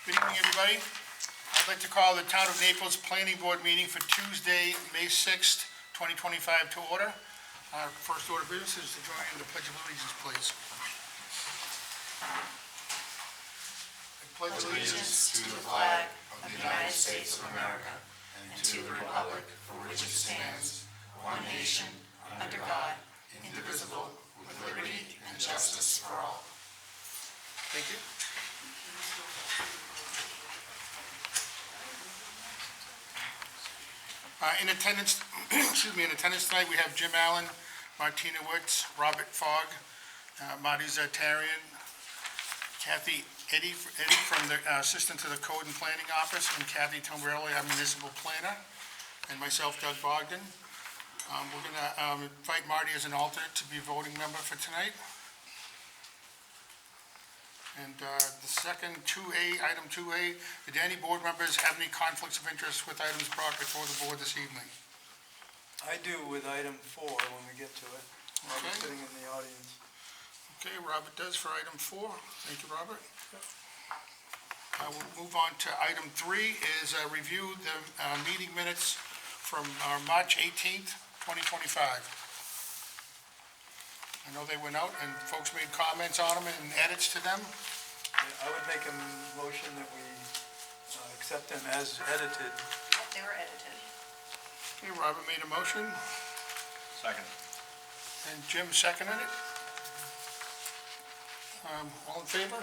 Good evening, everybody. I'd like to call the Town of Naples Planning Board meeting for Tuesday, May 6th, 2025 to order. Our first order of business is to join in the Pledge of Allegiance, please. I pledge Allegiance to the flag of the United States of America and to the republic for which it stands, one nation, under God, indivisible, with liberty and justice for all. Thank you. In attendance, in attendance tonight, we have Jim Allen, Martina Wicks, Robert Fogg, Marty Zatarian, Kathy Eddy from the Assistant to the Code and Planning Office, and Kathy Tombrelli, our Municipal Planner, and myself, Doug Bogdan. We're going to invite Marty as an alternate to be a voting member for tonight. And the second 2A, item 2A, did any board members have any conflicts of interest with items brought before the board this evening? I do with item 4 when we get to it. I'll be sitting in the audience. Okay, Robert does for item 4. Thank you, Robert. We'll move on to item 3, is review the meeting minutes from March 18th, 2025. I know they went out and folks made comments on them and edits to them. I would make a motion that we accept them as edited. They were edited. Okay, Robert made a motion, Second. and Jim seconded it. All in favor?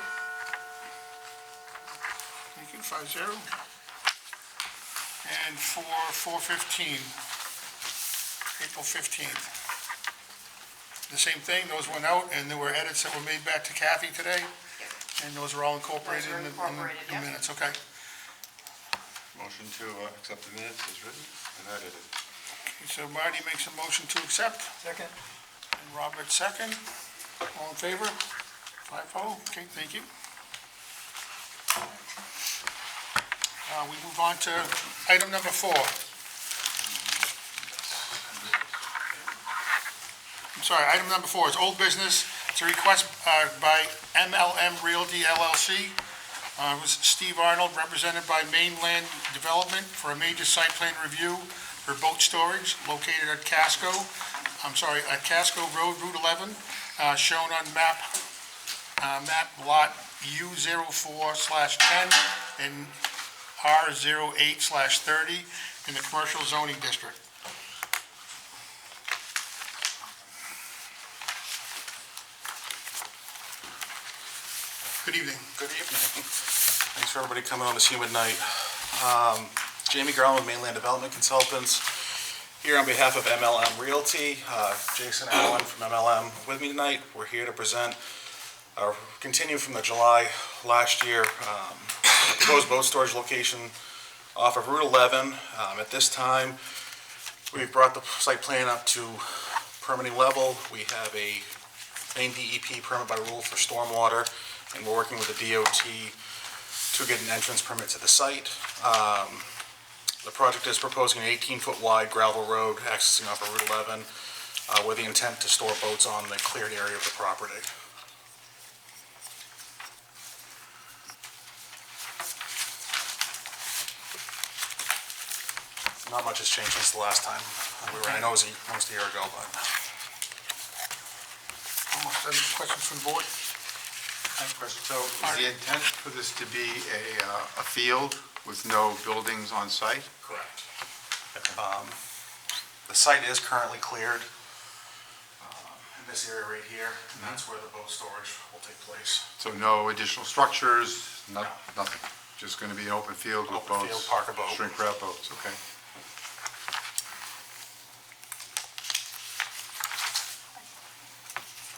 Thank you, 5-0. And for 4/15, April 15th. The same thing, those went out, and there were edits that were made back to Kathy today, and those are all incorporated in the minutes, okay? Motion to accept the minutes is written and edited. Okay, so Marty makes a motion to accept, Second? and Robert second. All in favor? 5-0, okay, thank you. We move on to item number 4. Item number 4 is old business. It's a request by MLM Realty LLC. It was Steve Arnold, represented by Maine Land Development, for a major site plan review for boat storage located at Casco Road, Route 11, shown on map lot U04/10 and R08/30 in the commercial zoning district. Good evening. Good evening. Thanks for everybody coming on this humid night. Jamie Garland with Mainland Development Consultants, here on behalf of MLM Realty. Jason Allen from MLM with me tonight. We're here to present, continue from the July last year, proposed boat storage location off of Route 11. At this time, we've brought the site plan up to permitting level. We have a Maine DEP permit by rule for stormwater, and we're working with the DOT to get an entrance permit to the site. The project is proposing an 18-foot wide gravel road accessing off of Route 11 with the intent to store boats on the cleared area of the property. Not much has changed since the last time we were. I know it was almost a year ago, but. Almost any questions from the board? So is the intent for this to be a field with no buildings on site? Correct. The site is currently cleared in this area right here, and that's where the boat storage will take place. So no additional structures, nothing? Just going to be an open field with Open boats? field, park a boat. Shrink wrap boats, okay.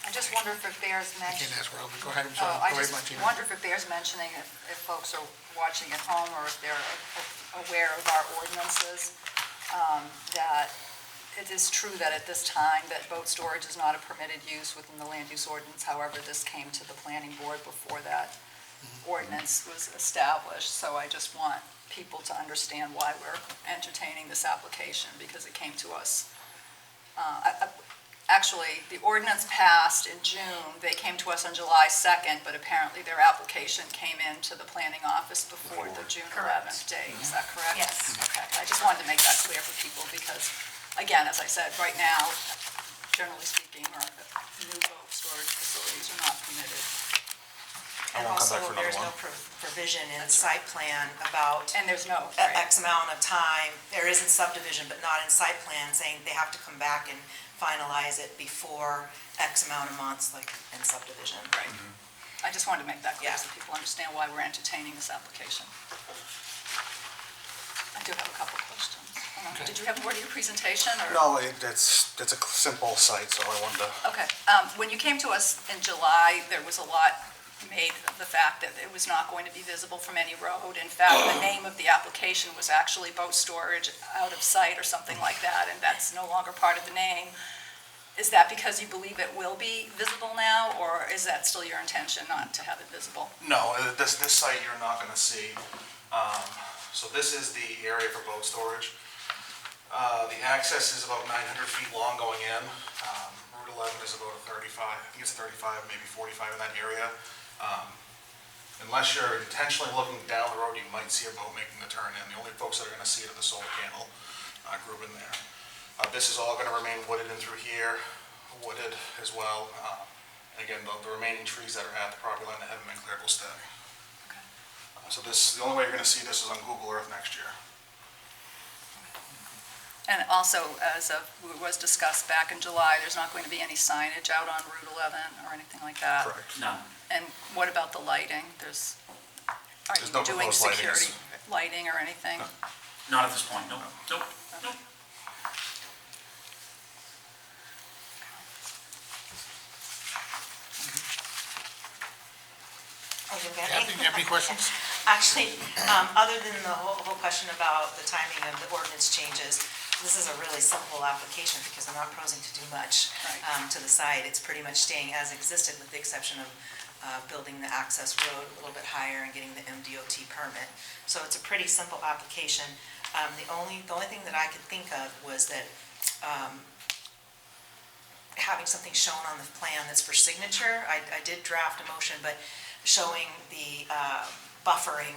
I just wonder if it bears I can't mentioning. ask Robert. Go ahead, I'm sorry. I Go ahead, just Martina. wonder if it bears mentioning if folks are watching at home or if they're aware of our ordinances, that it is true that at this time that boat storage is not a permitted use within the land use ordinance. However, this came to the planning board before that ordinance was established. So I just want people to understand why we're entertaining this application, because it came to us actually, the ordinance passed in June. They came to us on July 2nd, but apparently their application came into the planning office before the June 11th date. Is that correct? Yes. Okay, I just wanted to make that clear for people because, again, as I said, right now, generally speaking, new boat storage facilities are not permitted. I And won't come also, back for another there's no one. provision in the That's site plan about And there's no, a right, X amount of time. There is in subdivision, but not in site plan, saying they have to come back and finalize it before X amount of months, like in subdivision. right. I just wanted to make that clear Yeah. so people understand why we're entertaining this application. I do have a couple questions. Okay. Did you have more to your presentation, or? No, it's a simple site, so I wanted to, Okay, when you came to us in July, there was a lot made of the fact that it was not going to be visible from any road. In fact, the name of the application was actually boat storage out of sight or something like that, and that's no longer part of the name. Is that because you believe it will be visible now, or is that still your intention not to have it visible? no, this site you're not gonna see. So this is the area for boat storage. The access is about 900 feet long going in. Route 11 is about a 35, I think it's 35, maybe 45 in that area. Unless you're intentionally looking down the road, you might see a boat making the turn in. The only folks that are gonna see it are the solar panel group in there. This is all gonna remain wooded in through here, wooded as well. And again, the remaining trees that are at the property line that haven't been cleared will stay. So the only way you're gonna see this is on Google Earth next year. And also, as was discussed back in July, there's not going to be any signage out on Route 11 or anything like that? Correct. No, And what about the lighting? Are There's you no doing proposed lighting. security lighting or anything? not at this point, nope, nope, nope. Oh, you got Kathy, any? do you have any questions? Actually, other than the whole question about the timing of the ordinance changes, this is a really simple application because they're not proposing to do much Right. to the site. It's pretty much staying as existed with the exception of building the access road a little bit higher and getting the MDOT permit. So it's a pretty simple application. The only thing that I could think of was that having something shown on the plan that's for signature. I did draft a motion, but showing the buffering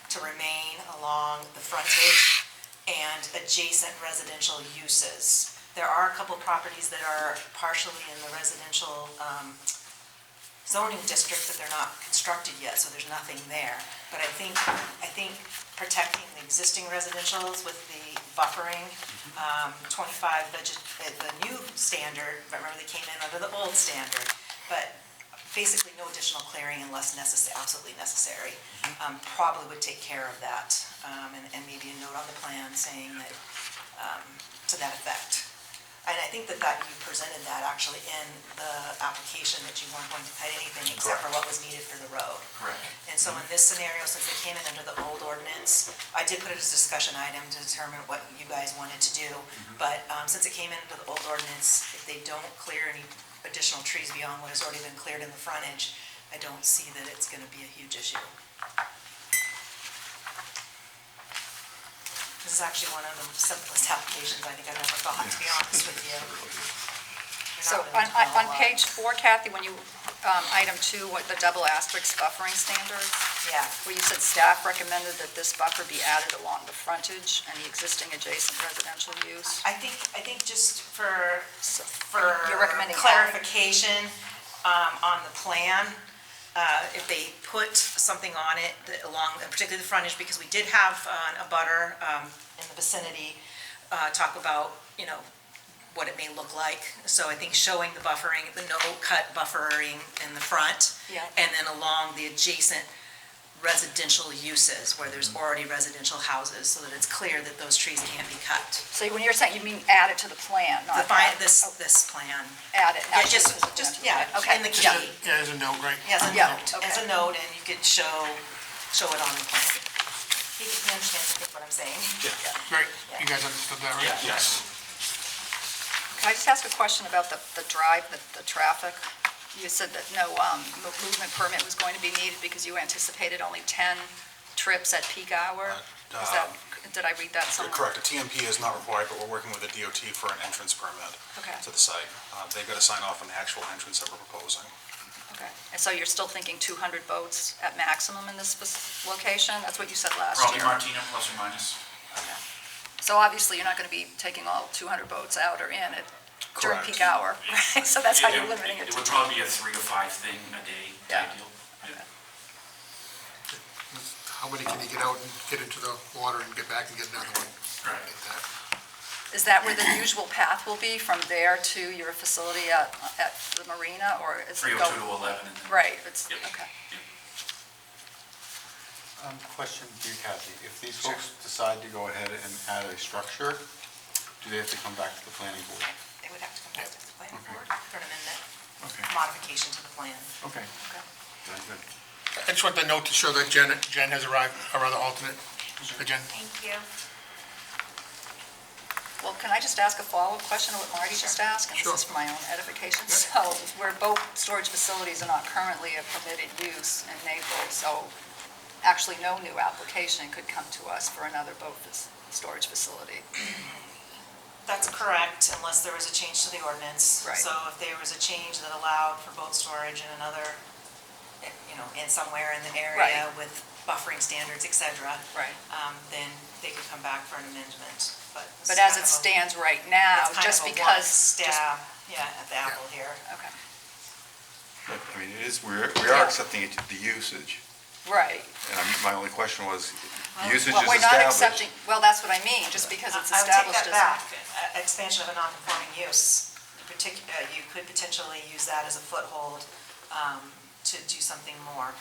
to remain along the frontage and adjacent residential uses. There are a couple properties that are partially in the residential zoning district, but they're not constructed yet, so there's nothing there. But I think protecting the existing residentials with the buffering, 25 the new standard, remember they came in under the old standard, but basically no additional clearing unless absolutely necessary, probably would take care of that. And maybe a note on the plan saying that, to that effect. And I think that you presented that actually in the application, that you weren't going to cut anything except for what was needed for the road. Correct. And so in this scenario, since it came in under the old ordinance, I did put it as a discussion item to determine what you guys wanted to do. But since it came in under the old ordinance, if they don't clear any additional trees beyond what has already been cleared in the frontage, I don't see that it's going to be a huge issue. This is actually one of the simplest applications I think I've ever thought, to be honest with you. You're So not really doing a on whole lot. page 4, Kathy, when you, item 2, what the double asterisk buffering standards, Yeah, where you said staff recommended that this buffer be added along the frontage and the existing adjacent residential use? I think just for You're recommending adding. clarification, on the plan, if they put something on it along, particularly the frontage, because we did have a butter in the vicinity talk about, what it may look like. So I think showing the buffering, the no-cut buffering in the front. Yeah. And then along the adjacent residential uses where there's already residential houses, so that it's clear that those trees can't be cut. So when you're saying, you mean add it to the plan, not Define add- this plan. add it? Yeah, actually, just, because it's yeah, Okay, in the yeah. key. Yeah, as a note, right? As a Yeah, note, okay. as a note, and you could show it on the plan. You can understand, I think, what I'm saying. Great, you guys understood that, right? Yes. Can I just ask a question about the drive, the traffic? You said that no movement permit was going to be needed because you anticipated only 10 trips at peak hour? Did I read that You're somewhere? correct, a TMP is not required, but we're working with the DOT for an entrance permit Okay, to the site. They've got to sign off on the actual entrance that we're proposing. okay. And so you're still thinking 200 boats at maximum in this location? That's what you said last Probably year. Martina, plus or minus. Okay. So obviously, you're not going to be taking all 200 boats out or in during Correct. peak hour, right? So that's how you're limiting it It to. would probably be a 3 to 5 thing a day Yeah. type deal. Okay. How many can you get out and get into the water and get back and get another one? Right. Like that. Is that where the usual path will be, from there to your facility at the marina, or is it 302 go? to 11. And then- Right, it's, Yep. okay. Question for you, Kathy. If these folks decide to go ahead and add a structure, do they have to come back to the planning board? They would have to come back to the planning Okay. board for an amendment, Okay. modification to the plan. Okay. Okay. Very good. I just want the note to show that Jen has arrived, our other alternate. Jen? Thank you. Well, can I just ask a follow-up question to what Marty just asked? And Sure. this is for my own edification. Yep. So where boat storage facilities are not currently a permitted use in Naples, so actually no new application could come to us for another boat storage facility. That's correct, unless there was a change to the ordinance. Right. So if there was a change that allowed for boat storage in another, in somewhere in the area Right. with buffering standards, et cetera, Right. then they could come back for an amendment. But But as it stands right now, just because. It's kind of a one stab, at the apple here. Okay, But, I mean, it is, we are accepting it, the usage. right. And my only question was, usage Well, is we're not established. accepting, well, that's what I mean, just because it's I would established take as. that back. Expansion of a non-conforming use, you could potentially use that as a foothold to do something more.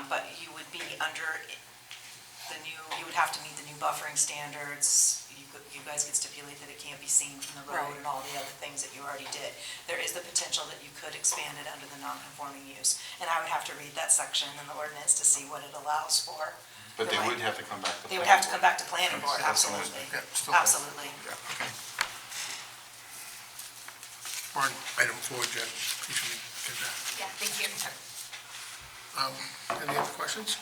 But you would be under you would have to meet the new buffering standards. You guys could stipulate that it can't be seen from the road Right. and all the other things that you already did. There is the potential that you could expand it under the non-conforming use. And I would have to read that section in the ordinance to see what it allows for. But they You're would right. have to come back to the They would planning have to come board. back to planning board, That's the one. absolutely. Yeah, still- Absolutely. Yeah, okay. We're on item 4, Jen. You should get that. Yeah, thank you. Any other questions?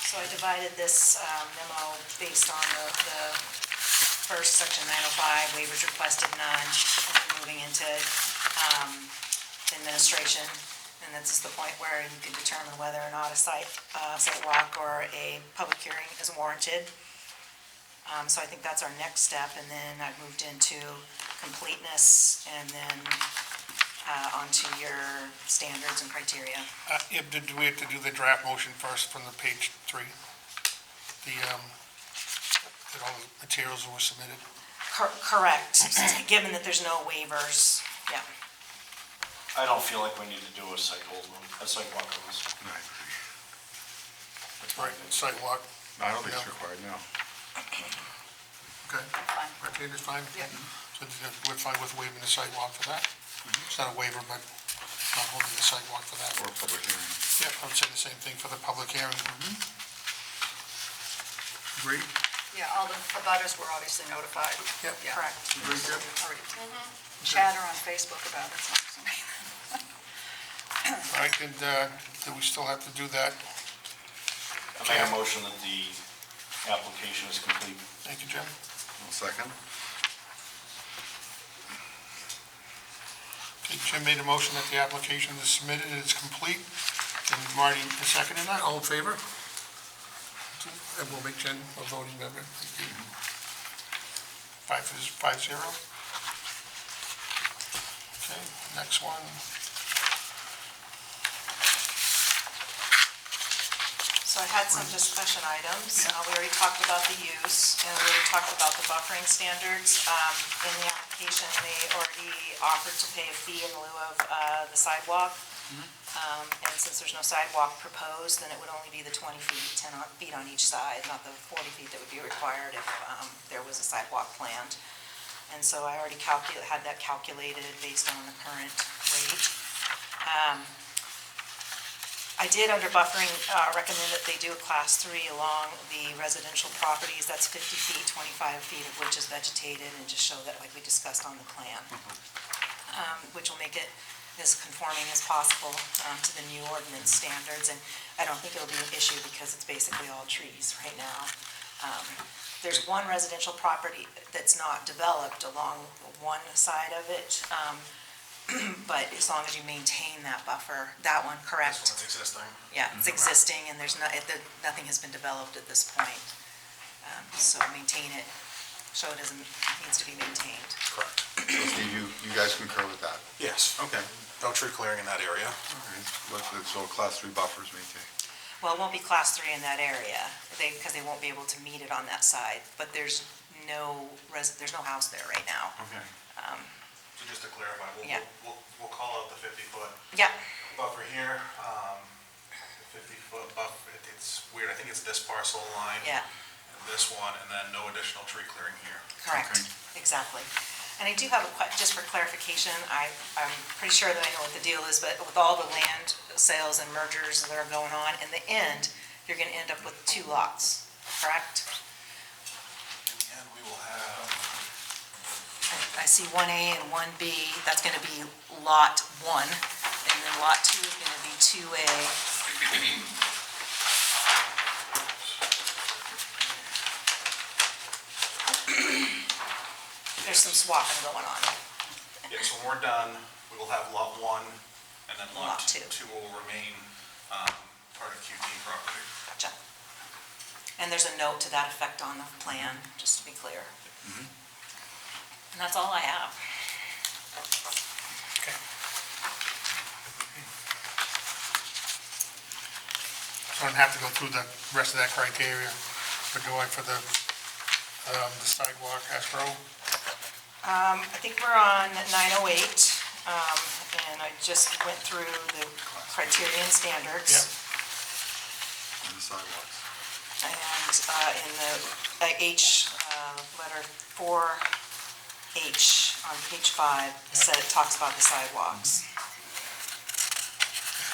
So I divided this memo based on the first section 905, waivers requested none, and then moving into administration. And this is the point where you can determine whether or not a site walk or a public hearing is warranted. So I think that's our next step, and then I've moved into completeness, and then onto your standards and criteria. Do we have to do the draft motion first from the page 3? That all the materials were submitted? Correct, given that there's no waivers, yeah. I don't feel like we need to do a site walk on this. Right, sidewalk, I don't think it's required, no. okay. Fine. Martina's fine? Yeah. So we're fine with waiving the sidewalk for that? It's not a waiver, but not holding the sidewalk for that. Or a public hearing. Yeah, I would say the same thing for the public hearing. Agreed? Yeah, all the abutters were obviously notified. Yep. Yeah. Correct. Very good. Already. Chatter on Facebook about it. All right, and do we still have to do that? I make a motion that the application is complete. Thank you, Jim. One second. Okay, Jim made a motion that the application is submitted and it's complete. And Marty is seconding that. All in favor? And we'll make Jen a voting member. 5-0. Okay, next one. So I had some discussion items. We already talked about the use, and we already talked about the buffering standards. In the application, they already offered to pay a fee in lieu of the sidewalk. And since there's no sidewalk proposed, then it would only be the 20 feet, 10 feet on each side, not the 40 feet that would be required if there was a sidewalk planned. And so I already had that calculated based on the current rate. I did, under buffering, recommend that they do a class 3 along the residential properties. That's 50 feet, 25 feet of which is vegetated, and just show that, like we discussed on the plan, which will make it as conforming as possible to the new ordinance standards, and I don't think it'll be an issue because it's basically all trees right now. There's one residential property that's not developed along one side of it, but as long as you maintain that buffer, that one, correct? This one's existing. Yeah, it's existing, and there's nothing has been developed at this point. So maintain it, show it needs to be maintained. Correct. So Steve, you guys concur with that? Yes. Okay. No tree clearing in that area. So class 3 buffers maintained. Well, it won't be class 3 in that area, because they won't be able to meet it on that side, but there's no house there right now. Okay. So just to clarify, Yeah. we'll call out the 50-foot Yeah, buffer here. The 50-foot buffer, it's weird, I think it's this parcel line. yeah, This one, and then no additional tree clearing here. correct, exactly. And I do have just for clarification, I'm pretty sure that I know what the deal is, but with all the land sales and mergers that are going on, in the end, you're gonna end up with 2 lots, correct? And we will have, I see 1A and 1B, that's gonna be lot 1, and then lot 2 is gonna be 2A. There's some swapping going on. yeah, so when we're done, we will have lot 1, and then lot Lot 2. 2 will remain part of QT property. Gotcha. And there's a note to that effect on the plan, just to be clear. And that's all I have. Okay. So I don't have to go through the rest of that criteria for going for the sidewalk escrow. I think we're on 908, and I just went through the criterion standards. And the sidewalks. And in the H, letter 4H on page 5, it talks about the sidewalks.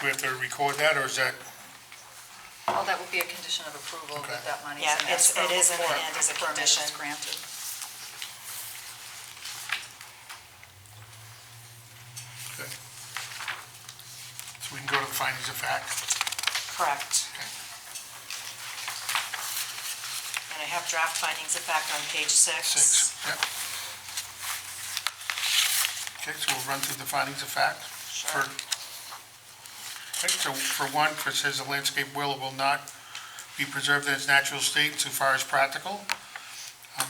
Do we have to record that, or is that, Well, that would be a condition of approval, Okay. that money's Yeah, in it escrow is in the before end as a permit is condition. granted. okay. So we can go to the findings of fact. Correct. Okay. And I have draft findings of fact on page 6. 6, yep. Okay, so we'll run through the findings of fact. Sure. Okay, so for one, it says the landscape will or will not be preserved in its natural state so far as practical,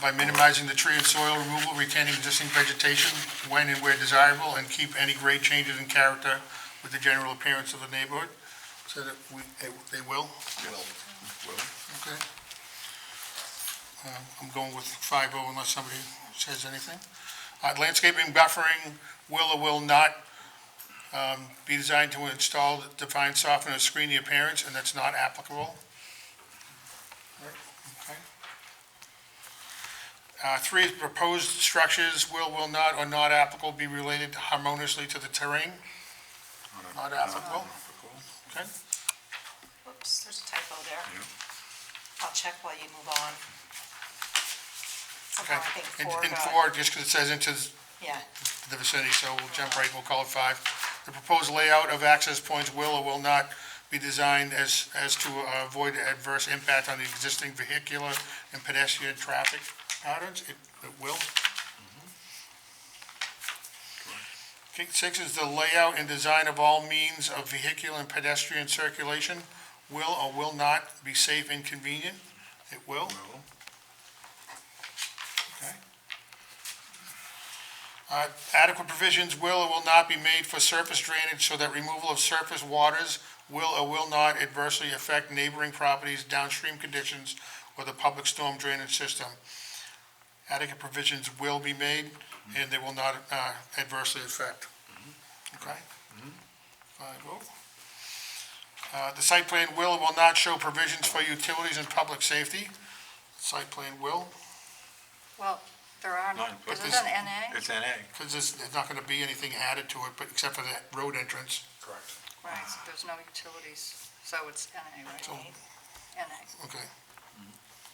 by minimizing the tree and soil removal, retaining existing vegetation when and where desirable, and keep any grade changes in character with the general appearance of the neighborhood. So that they will? Will. Okay. I'm going with 5-0 unless somebody says anything. Landscaping buffering will or will not be designed to install, define, soften, or screen the appearance, and that's not applicable. Okay. 3, proposed structures will not, or not applicable, be related harmoniously to the terrain. Not applicable. Okay. Whoops, there's a typo there. Yeah. I'll check while you move on. Okay. I think In 4 got- 4, just because it says into Yeah, the vicinity, so we'll jump right, we'll call it 5. The proposed layout of access points will or will not be designed as to avoid adverse impact on the existing vehicular and pedestrian traffic patterns. It will. Okay, 6 is the layout and design of all means of vehicular and pedestrian circulation will or will not be safe and convenient. It will. Okay. Adequate provisions will or will not be made for surface drainage so that removal of surface waters will or will not adversely affect neighboring properties, downstream conditions, or the public storm drainage system. Adequate provisions will be made, and they will not adversely affect. Okay? 5-0. The site plan will or will not show provisions for utilities and public safety. Site plan will, Well, there are, None, but is it this- an NA? It's NA. because there's not going to be anything added to it, but except for that road entrance. Correct. Right, so there's no utilities, so it's NA, right? So, NA. okay.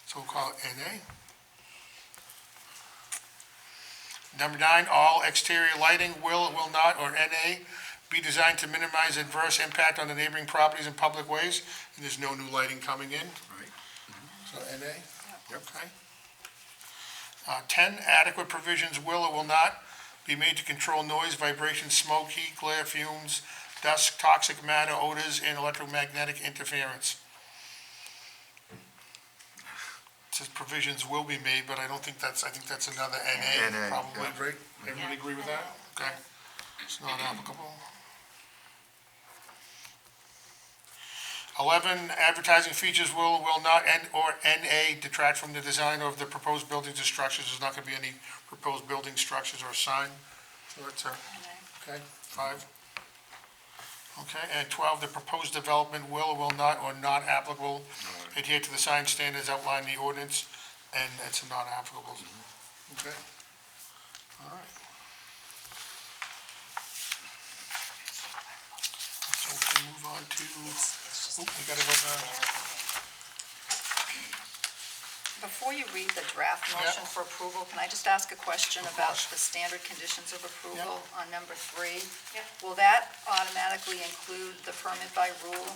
So we'll call it NA. Number 9, all exterior lighting will or will not, or NA, be designed to minimize adverse impact on the neighboring properties and public ways, and there's no new lighting coming in. Right. So NA? Okay. 10, adequate provisions will or will not be made to control noise, vibration, smoke, heat, glare, fumes, dust, toxic matter, odors, and electromagnetic interference. It says provisions will be made, but I think that's another NA, NA, probably, yeah. right? Everybody agree with that? Okay. It's not applicable. 11, advertising features will or will not, or NA, detract from the design of the proposed buildings or structures. There's not going to be any proposed building structures or sign. So that's okay, 5. Okay, and 12, the proposed development will or will not, or not applicable, adhere to the sign standards outlined in the ordinance, and it's not applicable. Okay? All right. So we can move on to, we gotta go down. Before you read the draft motion for approval, can I just ask a question Of about course. the standard conditions of approval on number 3? Yep. Will that automatically include the permit by rule?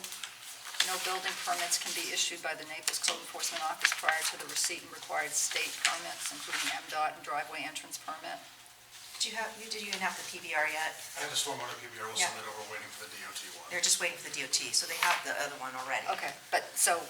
No building permits can be issued by the Naples Code Enforcement Office prior to the receipt and required state permits, including MDOT and driveway entrance permit. Did you even have the PBR yet? I have the stormwater PBR, we'll Yeah. send it over, waiting for the DOT one. They're just waiting for the DOT, so they have the other one already. Okay, but so,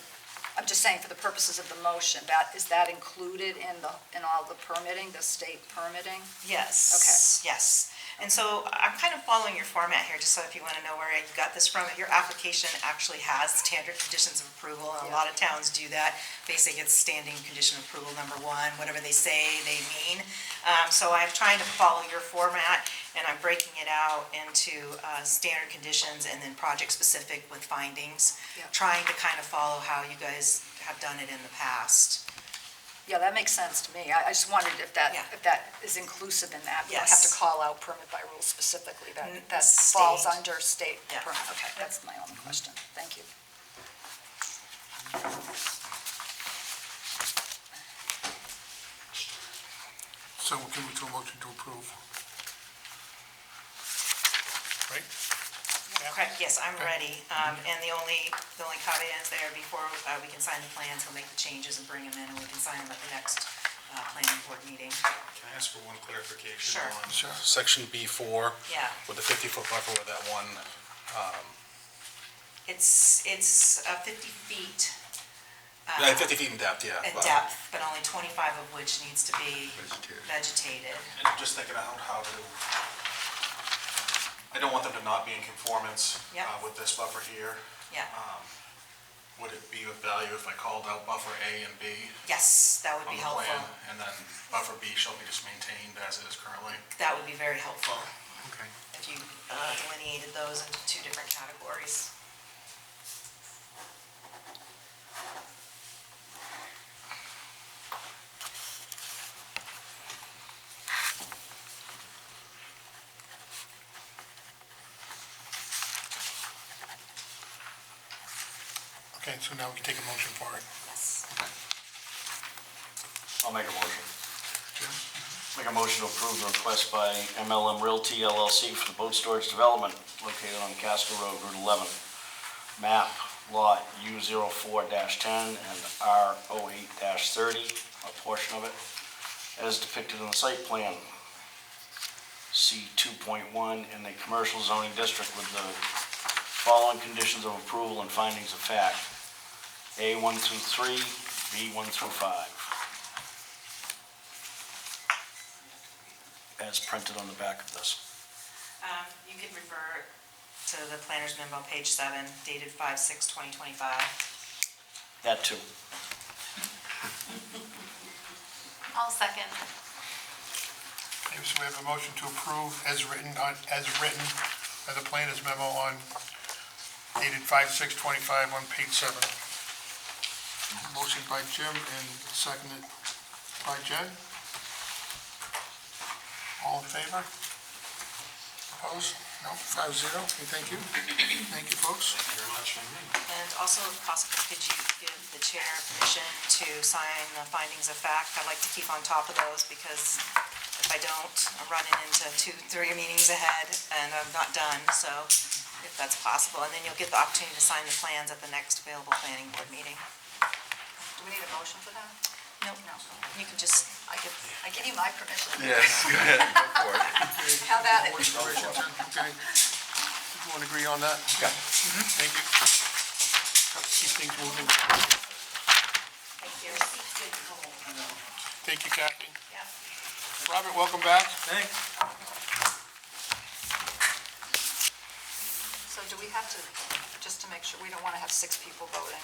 I'm just saying for the purposes of the motion, is that included in all the permitting, the state permitting? Yes. Okay. Yes. And so I'm kind of following your format here, just so if you want to know where you got this from. Your application actually has standard conditions of approval, and a lot of towns do that. Basically, it's standing condition of approval number 1, whatever they say, they mean. So I'm trying to follow your format, and I'm breaking it out into standard conditions and then project-specific with findings, Yep. trying to kind of follow how you guys have done it in the past. Yeah, that makes sense to me. I just wondered if that is inclusive in that. You don't have to Yes. call out permit by rule specifically, that State. falls under state Yeah. permit. Okay, that's my only question. Thank you. So can we do a motion to approve? Right? Correct, yes, I'm Okay. ready. And the only caveat is there before we can sign the plans, we'll make the changes and bring them in, and we can sign them at the next planning board meeting. Can I ask for one clarification? Sure. On Sure. Section B4, Yeah, with the 50-foot buffer with that one, it's 50 feet 50 feet in depth, yeah. in depth, but only 25 of which needs to be Vegetated. vegetated. And I'm just thinking out how to, I don't want them to not be in conformance Yep. with this buffer here. Yeah, Would it be of value if I called out buffer A and B yes, that would on be the helpful. plan? And then buffer B shall be just maintained as it is currently? That would be very helpful Okay. if you delineated those into 2 different categories. Okay, so now we can take a motion for it. Yes. I'll make a motion. Jim? Make a motion to approve the request by MLM Realty LLC for the boat storage development located on Casco Road, Route 11. Map lot U04-10 and R08-30, a portion of it, as depicted in the site plan. C 2.1 in the commercial zoning district with the following conditions of approval and findings of fact. A1 through 3, B1 through 5. As printed on the back of this. You could refer to the planner's memo, page 7, dated 5/6/2025. That too. I'll second. Okay, so we have a motion to approve as written by the planner's memo on dated 5/6/25 on page 7. Motion by Jim and seconded by Jen. All in favor? Opposed? No, 5-0. Okay, thank you. Thank you, folks. Thank you very much. And also, if possible, could you give the chair permission to sign the findings of fact? I'd like to keep on top of those because If I don't, I'm running into 2-3 meetings ahead and I'm not done, so if that's possible. And then you'll get the opportunity to sign the plans at the next available planning board meeting. Do we need a motion for that? Nope, No. you can just, I give you my permission. Yes, go ahead, go for it. How about it? Board's permission, okay. Everyone agree on that? Yeah. Thank you. Keep things moving. thank you. Thank you, Kathy. Yeah. Robert, welcome back. Thanks. So do we have to, just to make sure, we don't want to have 6 people voting?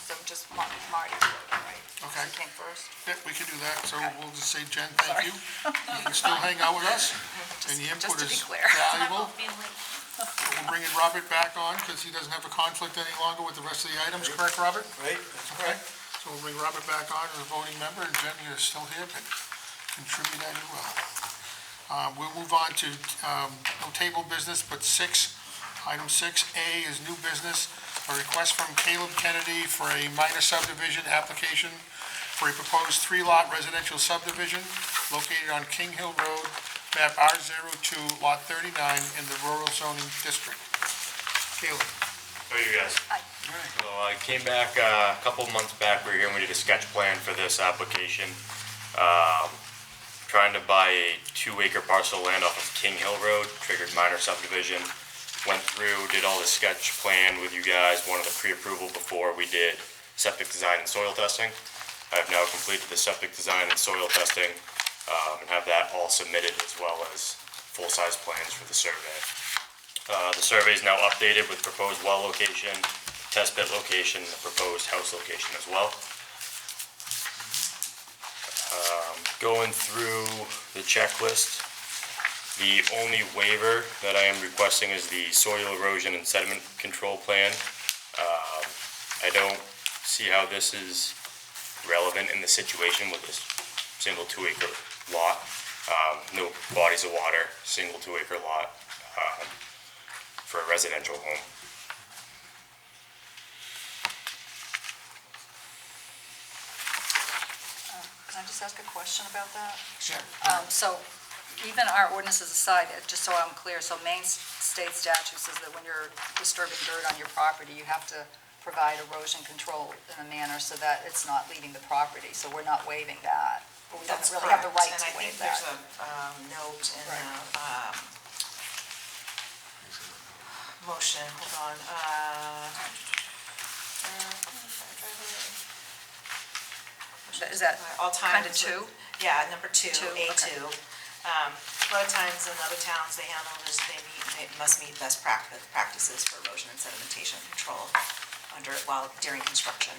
So just Marty voting, right? Okay. He came first? Yeah, we can do that, so we'll just say, Jen, thank you. You can still hang out with us, and the Just input to be is clear. valuable. We're bringing Robert back on, because he doesn't have a conflict any longer with the rest of the items, correct, Robert? Right, that's Okay, correct. so we'll bring Robert back on as a voting member, and Jen, you're still here, but contribute as you will. We'll move on to, no table business, but item 6A is new business, a request from Caleb Kennedy for a minor subdivision application for a proposed 3-lot residential subdivision located on King Hill Road, map R02, lot 39, in the rural zoning district. Caleb. How are you guys? Hi. So I came back a couple months back. We were here and we did a sketch plan for this application. Trying to buy a 2-acre parcel of land off of King Hill Road, triggered minor subdivision. Went through, did all the sketch plan with you guys, wanted the pre-approval before we did septic design and soil testing. I've now completed the septic design and soil testing, and have that all submitted as well as full-size plans for the survey. The survey is now updated with proposed well location, test pit location, the proposed house location as well. Going through the checklist, the only waiver that I am requesting is the soil erosion and sediment control plan. I don't see how this is relevant in the situation with this single 2-acre lot. No bodies of water, single 2-acre lot for a residential home. Can I just ask a question about that? Sure. So even our ordinances aside, just so I'm clear, so Maine state statute says that when you're disturbing dirt on your property, you have to provide erosion control in a manner so that it's not leaving the property, so we're not waiving that. But we don't That's really have the right correct. to And I think waive there's that. a note in Right. the motion, hold on. Is that All kind of times. two? Yeah, number 2, Two, A2. okay. A lot of times in other towns, they handle this, they must meet best practices for erosion and sedimentation control during construction.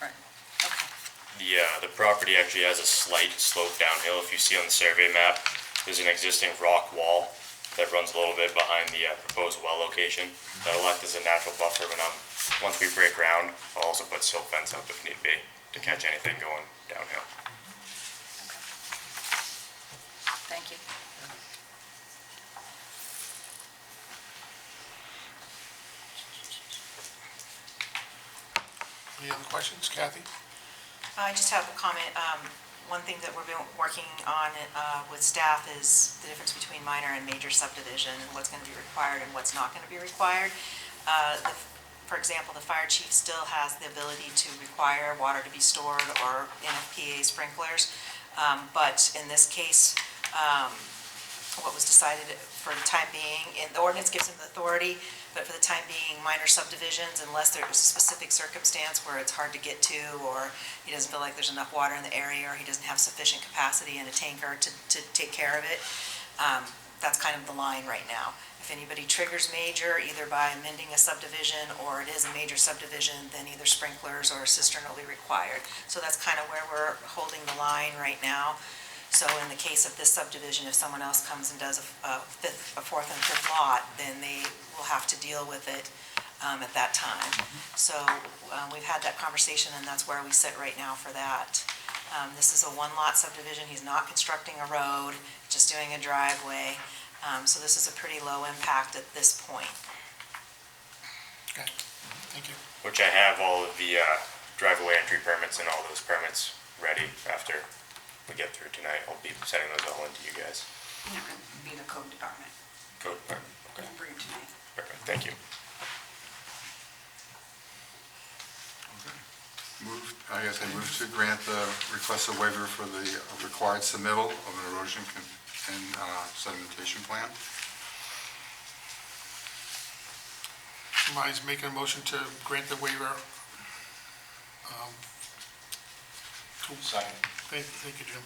Right, okay. The property actually has a slight slope downhill. If you see on the survey map, there's an existing rock wall that runs a little bit behind the proposed well location. That'll act as a natural buffer once we break ground. I'll also put silt fence up if need be to catch anything going downhill. Thank you. Any other questions, Kathy? I just have a comment. One thing that we've been working on with staff is the difference between minor and major subdivision, and what's going to be required and what's not going to be required. For example, the fire chief still has the ability to require water to be stored or NFPA sprinklers. But in this case, what was decided for the time being, and the ordinance gives him the authority, but for the time being, minor subdivisions, unless there's a specific circumstance where it's hard to get to, or he doesn't feel like there's enough water in the area, or he doesn't have sufficient capacity in a tanker to take care of it, that's kind of the line right now. If anybody triggers major, either by amending a subdivision, or it is a major subdivision, then either sprinklers or a cistern will be required. So that's kind of where we're holding the line right now. So in the case of this subdivision, if someone else comes and does a 4th and 5th lot, then they will have to deal with it at that time. So we've had that conversation, and that's where we sit right now for that. This is a 1-lot subdivision. He's not constructing a road, just doing a driveway. So this is a pretty low impact at this point. Okay, thank you. Which I have all of the driveway entry permits and all those permits ready after we get through tonight, I'll be sending those all in to you guys. You're not going to be the code department. Code department, okay, Bring it to me. perfect, thank you. I guess I move to grant the requested waiver for the required submittal of an erosion and sedimentation plan. Somebody's making a motion to grant the waiver. Second. Thank you, Jim.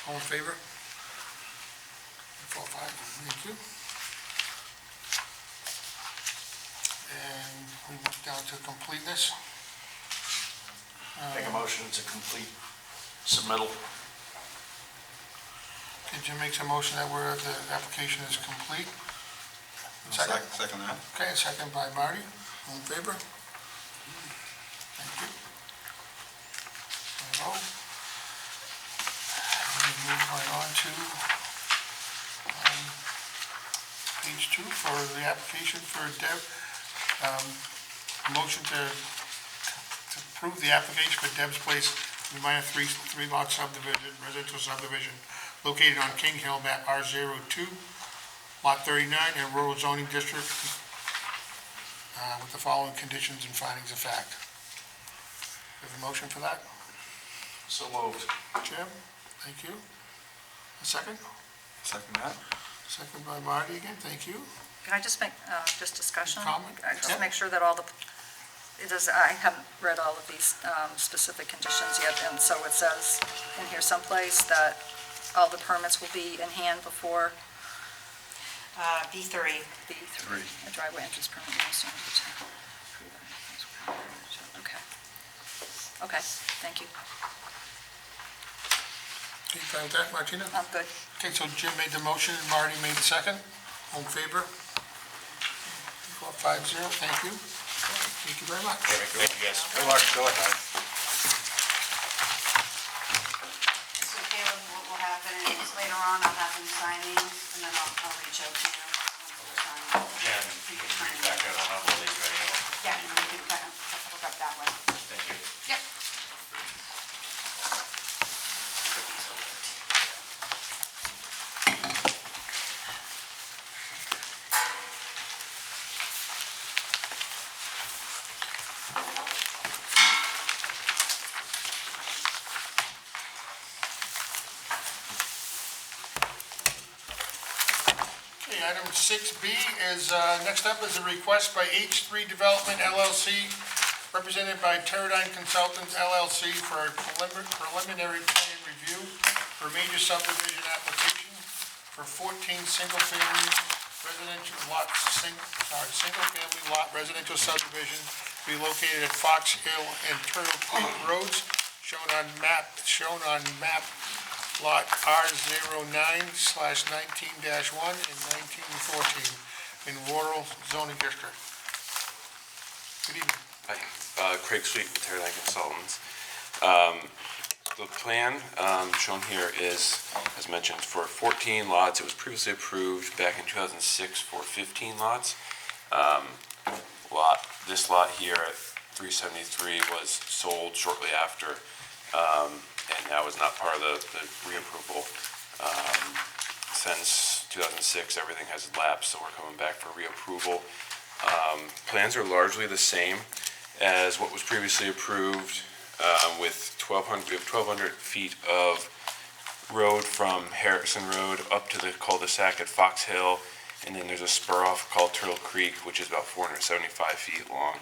All in favor? 4-5, thank you. And we move down to completeness. Make a motion to complete submittal. Okay, Jim makes a motion that the application is complete. Second that. Okay, a second by Marty. All in favor? Thank you. Hello. We move right on to page 2 for the application for Deb. Motion to approve the application for Deb's Place, the minor three lot subdivision, residential subdivision located on King Hill, map R02, lot 39, and rural zoning district, with the following conditions and findings of fact. Have a motion for that? So moved. Jim, thank you. A second? Second that. Second by Marty again, thank you. Can I just make, just discussion? Comment? Just Yeah. make sure that I haven't read all of these specific conditions yet, and so it says in here someplace that all the permits will be in hand before B3. B3, a driveway entrance permit. Okay. Okay, thank you. Okay, fine with that, Martina? I'm good. Okay, so Jim made the motion, and Marty made the second. All in favor? 4-5-0, thank you. Thank you very much. Perfect, thank you guys. Good luck, go ahead. So Caleb, what will happen is later on, I'll have him sign these, and then I'll reach out to you. once they're signed. Yeah, and you can reach back out on all these right now. Yeah, and we can kind of hook up that way. Thank you. Yep. Okay, item 6B is, next up is a request by H3 Development LLC, represented by Teradyne Consultants LLC for a preliminary plan review for major subdivision application for 14 single-family residential single-family lot residential subdivision to be located at Fox Hill and Turtle Creek Roads, shown on map lot R09/19-1 and 1914 in rural zoning district. Good evening. Hi, Craig Sweet with Teradyne Consultants. The plan shown here is, as mentioned, for 14 lots. It was previously approved back in 2006 for 15 lots. This lot here at 373 was sold shortly after, and now is not part of the reapproval. Since 2006, everything has lapsed, so we're coming back for reapproval. Plans are largely the same as what was previously approved, with 1,200 feet of road from Harrison Road up to the cul-de-sac at Fox Hill, and then there's a spur off called Turtle Creek, which is about 475 feet long.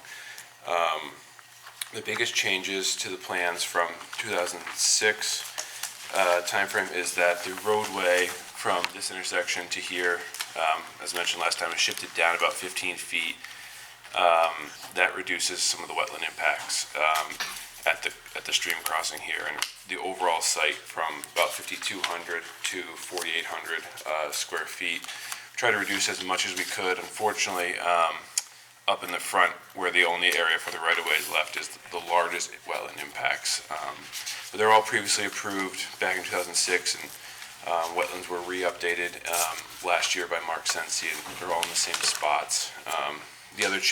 The biggest changes to the plans from 2006 timeframe is that the roadway from this intersection to here, as mentioned last time, is shifted down about 15 feet. That reduces some of the wetland impacts at the stream crossing here, and the overall site from about 5,200 to 4,800 square feet. Try to reduce as much as we could. Unfortunately, up in the front, where the only area for the right-of-way is left, is the largest wetland impacts. But they're all previously approved back in 2006, and wetlands were re-updated last year by Mark Sensi, and they're all in the same spots.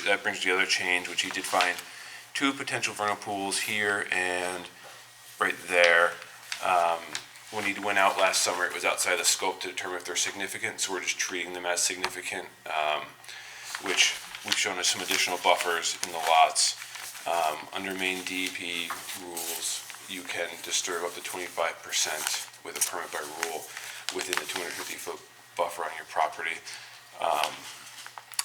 That brings the other change, which you did find two potential vernal pools here and right there. When he went out last summer, it was outside the scope to determine if they're significant, so we're just treating them as significant, which we've shown us some additional buffers in the lots. Under Maine DEP rules, you can disturb up to 25% with a permit by rule within the 250-foot buffer on your property.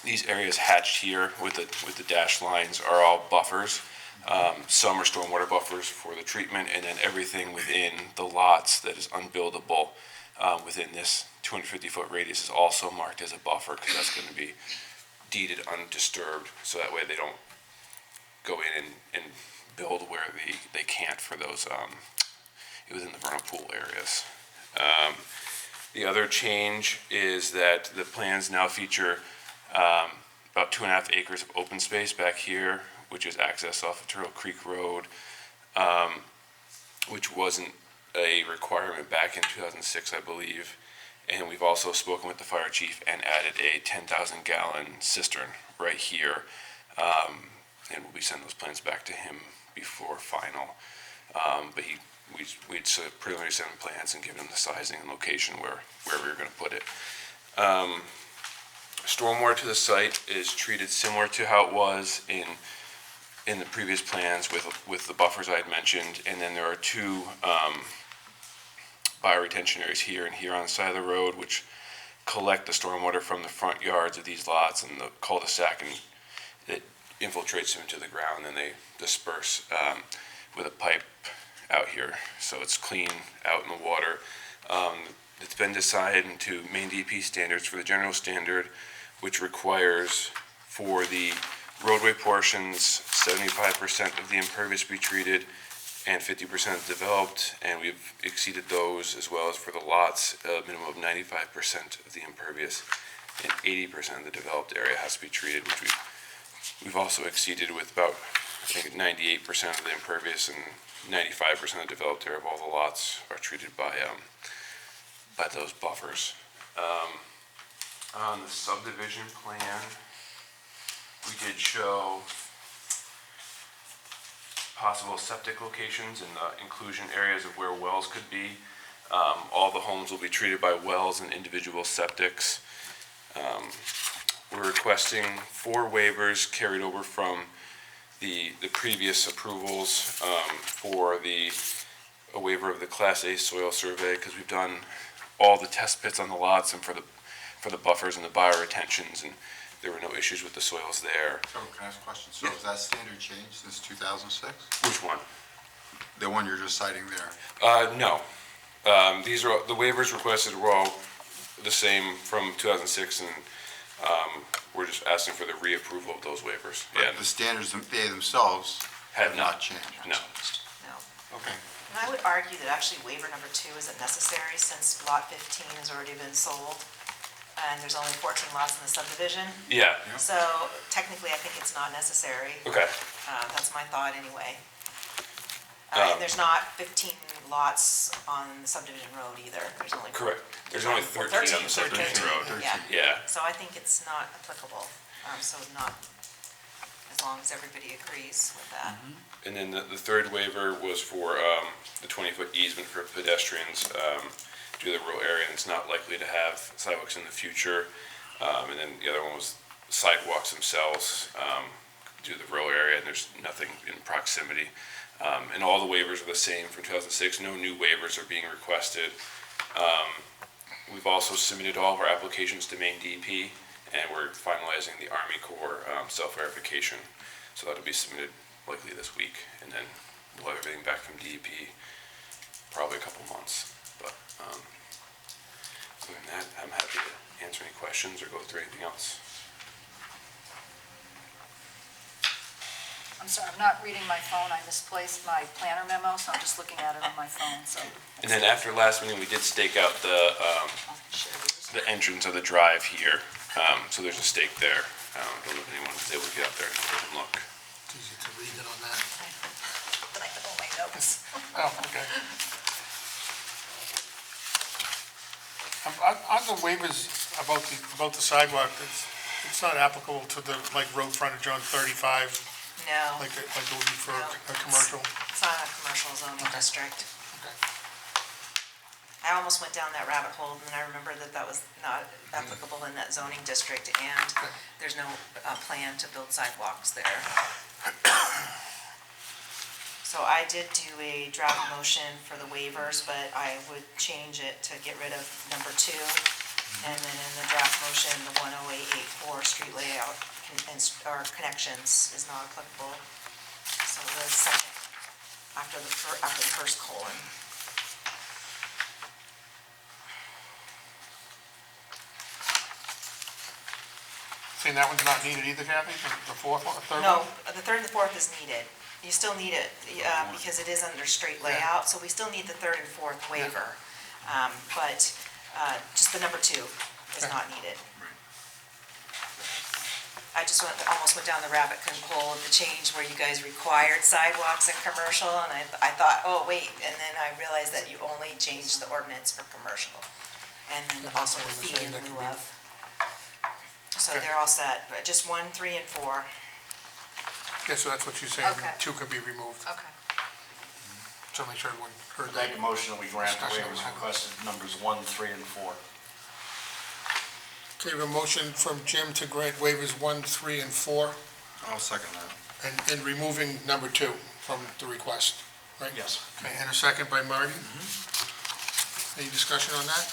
These areas hatched here with the dashed lines are all buffers. Some are stormwater buffers for the treatment, and then everything within the lots that is unbuildable within this 250-foot radius is also marked as a buffer, because that's going to be deeded undisturbed, so that way they don't go in and build where they can't for those within the vernal pool areas. The other change is that the plans now feature about 2.5 acres of open space back here, which is access off of Turtle Creek Road, which wasn't a requirement back in 2006, I believe. And we've also spoken with the fire chief and added a 10,000-gallon cistern right here. And we'll be sending those plans back to him before final. But we'd preliminary send him plans and give him the sizing and location where we were going to put it. Stormwater to the site is treated similar to how it was in the previous plans with the buffers I had mentioned, and then there are two bioretention areas here and here on the side of the road, which collect the stormwater from the front yards of these lots and the cul-de-sac, and it infiltrates them into the ground, and they disperse with a pipe out here, so it's clean out in the water. It's been decided into Maine DEP standards for the general standard, which requires for the roadway portions 75% of the impervious be treated and 50% developed, and we've exceeded those, as well as for the lots, a minimum of 95% of the impervious and 80% of the developed area has to be treated, which we've also exceeded with about, I think, 98% of the impervious and 95% of the developed area of all the lots are treated by those buffers. On the subdivision plan, we did show possible septic locations and the inclusion areas of where wells could be. All the homes will be treated by wells and individual septics. We're requesting 4 waivers carried over from the previous approvals for a waiver of the Class A soil survey, because we've done all the test pits on the lots and for the buffers and the bioretentions, and there were no issues with the soils there. So can I ask a question? So has that standard changed since 2006? Which one? The one you're just citing there? No. These are, the waivers requested were all the same from 2006, and we're just asking for the reapproval of those waivers. But the standards, they themselves Have not changed? No. No. Okay. And I would argue that actually waiver number 2 isn't necessary, since lot 15 has already been sold, and there's only 14 lots in the subdivision. Yeah. So technically, I think it's not necessary. Okay. That's my thought anyway. And there's not 15 lots on the subdivision road either. There's only. Correct. There's only 13 on the subdivision road. Yeah. Yeah. So I think it's not applicable, so not, as long as everybody agrees with that. And then the third waiver was for the 20-foot easement for pedestrians due to the rural area, and it's not likely to have sidewalks in the future. And then the other one was sidewalks themselves due to the rural area, and there's nothing in proximity. And all the waivers are the same from 2006. No new waivers are being requested. We've also submitted all of our applications to Maine DEP, and we're finalizing the Army Corps self-verification. So that'll be submitted likely this week, and then we'll have everything back from DEP probably a couple months. But other than that, I'm happy to answer any questions or go through anything else. I'm sorry, I'm not reading my phone. I misplaced my planner memo, so I'm just looking at it on my phone, so. And then after last meeting, we did stake out the entrance of the drive here. So there's a stake there. I don't know if anyone was able to get out there and take a look. It's easy to read it on that. But I have all my notes. Oh, okay. On the waivers about the sidewalk, it's not applicable to the, like, road frontage on 35. No. Like it would be for No, a commercial? It's not a commercial zoning Okay. district. Okay. I almost went down that rabbit hole, and then I remembered that that was not applicable in that zoning district, and there's no plan to build sidewalks there. So I did do a draft motion for the waivers, but I would change it to get rid of number 2. And then in the draft motion, the 10884 street layout or connections is not applicable. So the second, after the first colon. Saying that one's not needed either, Kathy, the fourth one, the third one? No, the third and the fourth is needed. You still need it, because it is under straight layout, so we still need the third and fourth waiver. But just the number 2 is not needed. I just almost went down the rabbit hole of the change where you guys required sidewalks in commercial, and I thought, oh, wait, and then I realized that you only changed the ordinance for commercial. And then also the fee in lieu of. So they're all set, but just 1, 3, and 4. Yeah, so that's what you're saying, Okay. 2 can be removed. Okay. So make sure everyone heard Make a that. motion that we grant the Discussion. waivers requested, numbers 1, 3, and 4. Okay, we have a motion from Jim to grant waivers 1, 3, and 4, I'll second that. and removing number 2 from the request, right? Yes. Okay, and a second by Marty. Any discussion on that?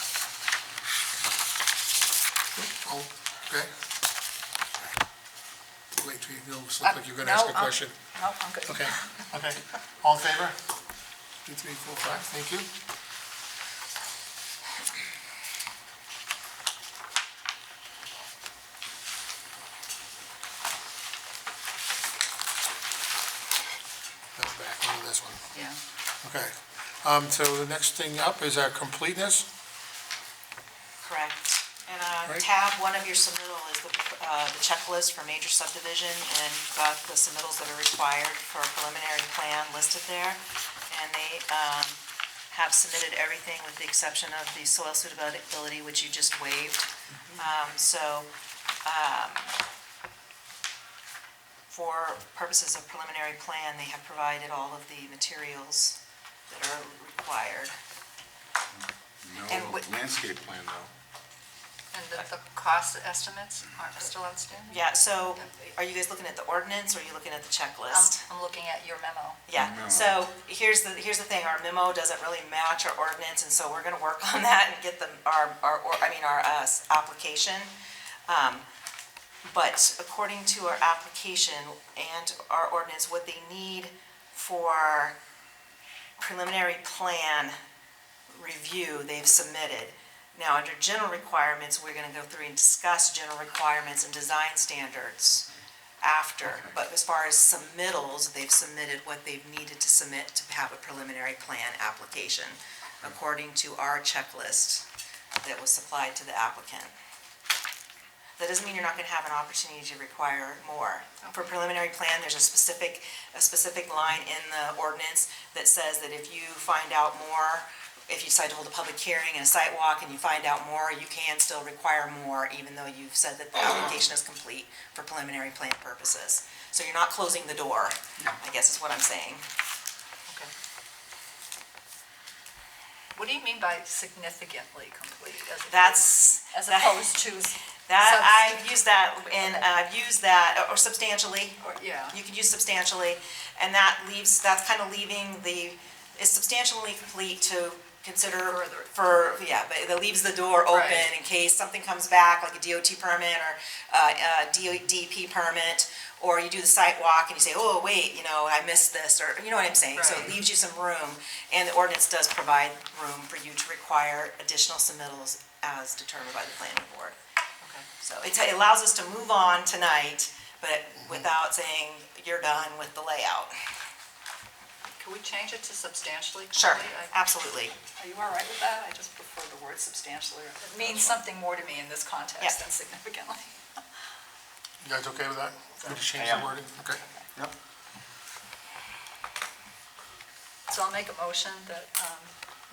Oh, okay. Wait, you look like you're gonna ask a No, question. No, I'm good. Okay, okay. All in favor? 2, 3, 4, 5, thank you. That's back on this one. Yeah. Okay. So the next thing up is our completeness. Correct. And Right. tab 1 of your submittal is the checklist for major subdivision, and you've got the submittals that are required for a preliminary plan listed there. And they have submitted everything with the exception of the soil suitability, which you just waived. For purposes of preliminary plan, they have provided all of the materials that are required. And No what- landscape plan, though. And the cost estimates aren't still outstanding? Yeah, so are you guys looking at the ordinance, or are you looking at the checklist? I'm looking at your memo. Yeah, Memo. so here's the thing, our memo doesn't really match our ordinance, and so we're gonna work on that and get our application. But according to our application and our ordinance, what they need for preliminary plan review, they've submitted. Now, under general requirements, we're gonna go through and discuss general requirements and design standards after. But as far as submittals, they've submitted what they've needed to submit to have a preliminary plan application, according to our checklist that was supplied to the applicant. That doesn't mean you're not gonna have an opportunity to require more. For preliminary plan, there's a specific line in the ordinance that says that if you find out more, if you decide to hold a public hearing and a site walk and you find out more, you can still require more, even though you've said that the application is complete for preliminary plan purposes. So you're not closing the door, I guess is what I'm saying. Okay. What do you mean by significantly complete? As opposed to I've used that, or substantially. yeah. You could use substantially, and that's kind of leaving is substantially complete to consider Further. but that leaves the door open Right. in case something comes back, like a DOT permit or a DEP permit, or you do the site walk and you say, oh, wait, I missed this, or, you know what I'm saying? So it Right. leaves you some room, and the ordinance does provide room for you to require additional submittals as determined by the planning board. Okay. So it allows us to move on tonight, but without saying you're done with the layout. Can we change it to substantially complete? Sure, absolutely. Are you all right with that? I just prefer the word substantially. It means something more to me in this context Yeah. than significantly. You guys okay with that? Good to change I the am. wording? Okay. Yep. So I'll make a motion that,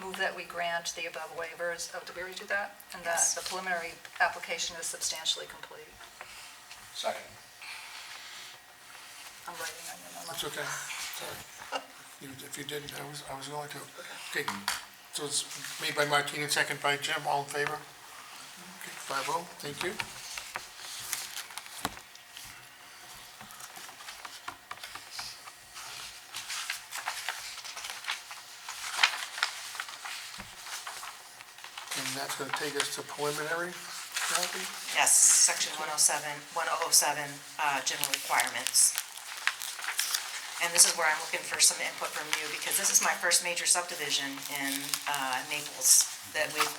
move that we grant the above waivers. Oh, did we already do that? And that Yes. the preliminary application is substantially complete. Second. I'm writing on your memo. That's okay, sorry. If you didn't, I was going to. Okay, so it's made by Martina, second by Jim, all in favor? Okay, 5-0, thank you. And that's gonna take us to preliminary, Kathy? Yes, section 1007, general requirements. And this is where I'm looking for some input from you, because this is my first major subdivision in Naples that we've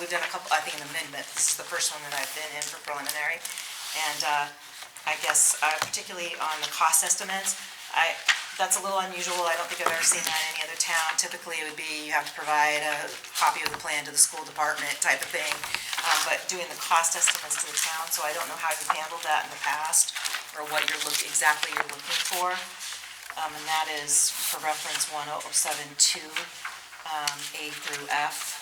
done a couple, I think, in amendment. This is the first one that I've been in for preliminary. And I guess particularly on the cost estimates, that's a little unusual. I don't think I've ever seen that in any other town. Typically, it would be you have to provide a copy of the plan to the school department type of thing. But doing the cost estimates to the town, so I don't know how you've handled that in the past, or what exactly you're looking for. And that is for reference 1072, A through F.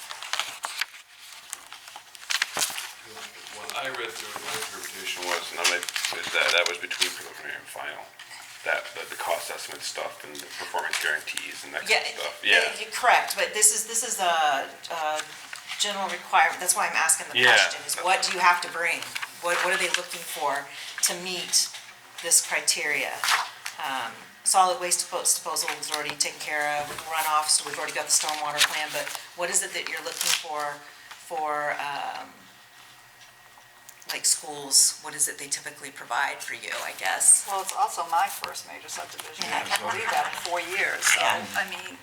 What I read through, my interpretation was, and that was between preliminary and final. The cost estimate stuff and the performance guarantees and that kind of stuff. Yeah, You're correct, but this is a general requirement. That's why I'm asking the question, is what do you have to bring? What are they looking for to meet this criteria? Solid waste disposal is already taken care of, runoff, so we've already got the stormwater plan, but what is it that you're looking for like schools? What is it they typically provide for you, I guess? Well, it's also my first major subdivision. I can't believe that in 4 years. So, Yeah. I mean,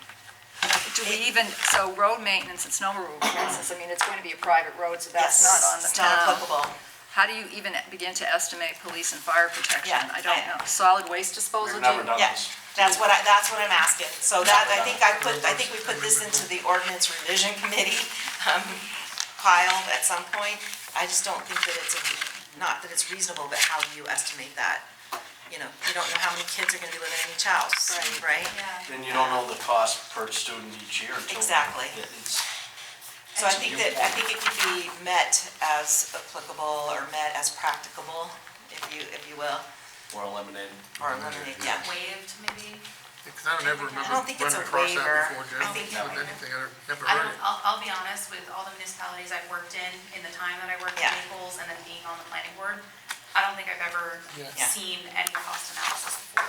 do we even, so road maintenance and snow removal, for instance, I mean, it's going to be a private road, so that's not on the It's not town. applicable. How do you even begin to estimate police and fire protection? Yeah, I don't know. Solid waste disposal? We've never done Yeah, this. that's what I'm asking. So that, I think we put this into the ordinance revision committee pile at some point. I just don't think that not that it's reasonable, but how do you estimate that? You don't know how many kids are gonna be living in each house, right? Then you don't know the cost per student each year until. Exactly. It's- So I think it could be met as applicable or met as practicable, if you will, Or eliminated. or eliminate, yeah. Waived, maybe? Because I don't ever remember don't think it's running a across waiver. that before, Jim, I think- with anything, I never I heard don't, it. I'll be honest, with all the municipalities I've worked in the time that I worked in Yeah. Naples and then being on the planning board, I don't think I've ever Yeah. seen any cost analysis before.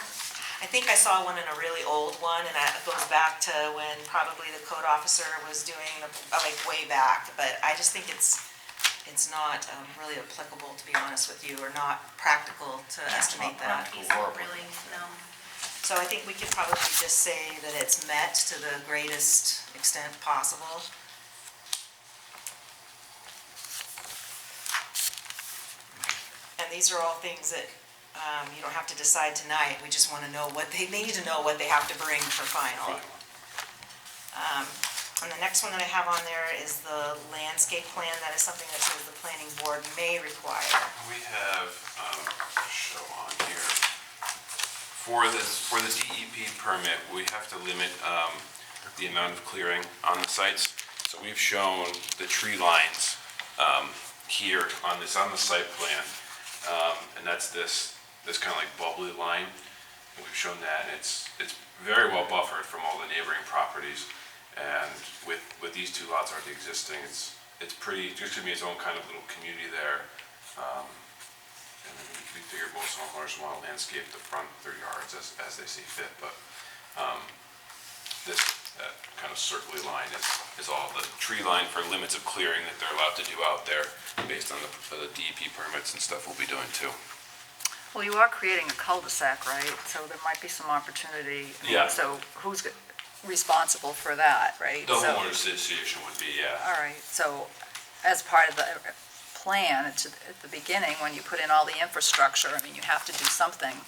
I think I saw one in a really old one, and it goes back to when probably the code officer was doing, like, way back, but I just think it's not really applicable, to be honest with you, or not practical to estimate that. These don't really, no. So I think we could probably just say that it's met to the greatest extent possible. And these are all things that you don't have to decide tonight. We just want to know they need to know what they have to bring for final. And the next one that I have on there is the landscape plan. That is something that says the planning board may require. we have, show on here. For the DEP permit, we have to limit the amount of clearing on the sites. So we've shown the tree lines here on the site plan. And that's this kind of like bubbly line. And we've shown that, and it's very well buffered from all the neighboring properties. And with these two lots already existing, it's pretty, just gonna be its own kind of little community there. And then we figure most homeowners want to landscape the front of their yards as they see fit, but that kind of circly line is all the tree line for limits of clearing that they're allowed to do out there based on the DEP permits and stuff we'll be doing too. Well, you are creating a cul-de-sac, right? So there might be some opportunity. Yeah. So who's responsible for that, right? The So- homeowners association would be, yeah. All right, so as part of the plan, at the beginning, when you put in all the infrastructure, I mean, you have to do something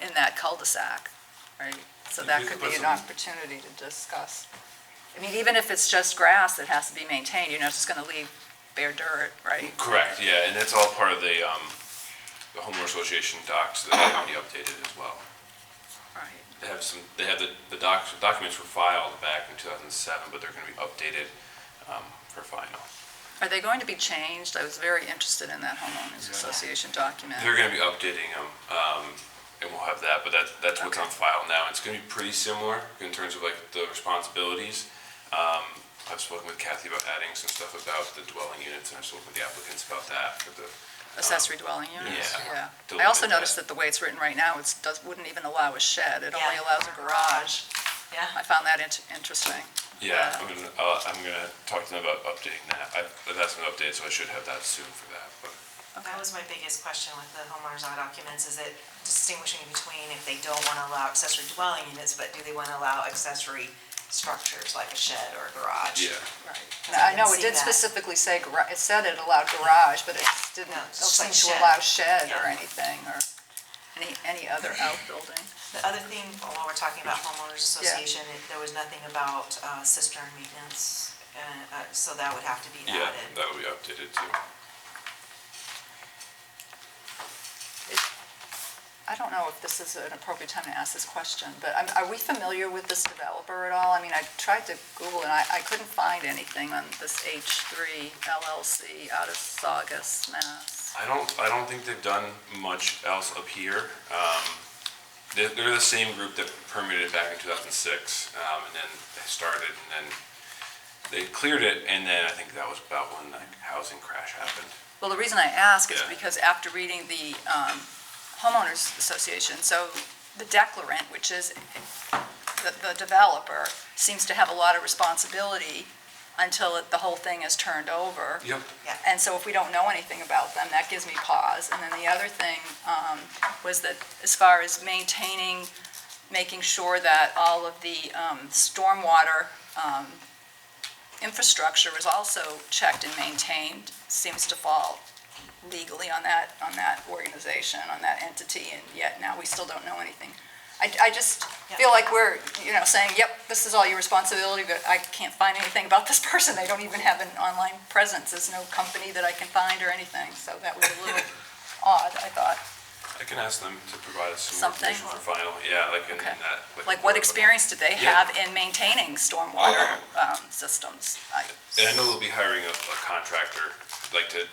in that cul-de-sac, right? So that could be an opportunity to discuss. I mean, even if it's just grass that has to be maintained, you're not just gonna leave bare dirt, right? Correct, yeah, and that's all part of the homeowner association docs that have to be updated as well. Right. They have the documents were filed back in 2007, but they're gonna be updated for final. Are they going to be changed? I was very interested in that homeowners association document. They're gonna be updating them, and we'll have that, but that's what's on file now. It's gonna be pretty similar in terms of like the responsibilities. I've spoken with Kathy about adding some stuff about the dwelling units, and I've spoken with the applicants about that for the. Accessory dwelling units? Yeah. I also noticed that the way it's written right now, wouldn't even allow a shed. It only Yeah. allows a garage. Yeah. I found that interesting. Yeah, I'm gonna talk to them about updating that. But that's been updated, so I should have that soon for that, but. That was my biggest question with the homeowners documents, is it distinguishing between if they don't want to allow accessory dwelling units, but do they want to allow accessory structures like a shed or a garage? Yeah. Right. I I know didn't it see did that. specifically say, it said it allowed garage, but it didn't No, just seem like to shed. allow shed or Yeah. anything, or any other outbuilding. The other thing, while we're talking about homeowners association, there was nothing about cistern maintenance, so that would have to be Yeah, added. that'll be updated too. I don't know if this is an appropriate time to ask this question, but are we familiar with this developer at all? I mean, I tried to Google and I couldn't find anything on this H3 LLC out of Saugus, Mass. I don't think they've done much else up here. They're the same group that permitted it back in 2006, and then they started, and then they cleared it, and then I think that was about when the housing crash happened. Well, the reason I ask is Yeah. because after reading the homeowners association, so the declarant, which is the developer, seems to have a lot of responsibility until the whole thing is turned over. Yep. And so if we don't know anything about them, that gives me pause. And then the other thing was that as far as making sure that all of the stormwater infrastructure is also checked and maintained, seems to fall legally on that organization, on that entity, and yet now we still don't know anything. I just feel like we're, saying, yep, this is all your responsibility, but I can't find anything about this person. They don't even have an online presence. There's no company that I can find or anything, so that was a little odd, I thought. I can ask them to provide us some more Something? information for final, yeah, like in Okay. that. Like, what experience did they Yeah. have in maintaining stormwater systems? And I know they'll be hiring a contractor, like they're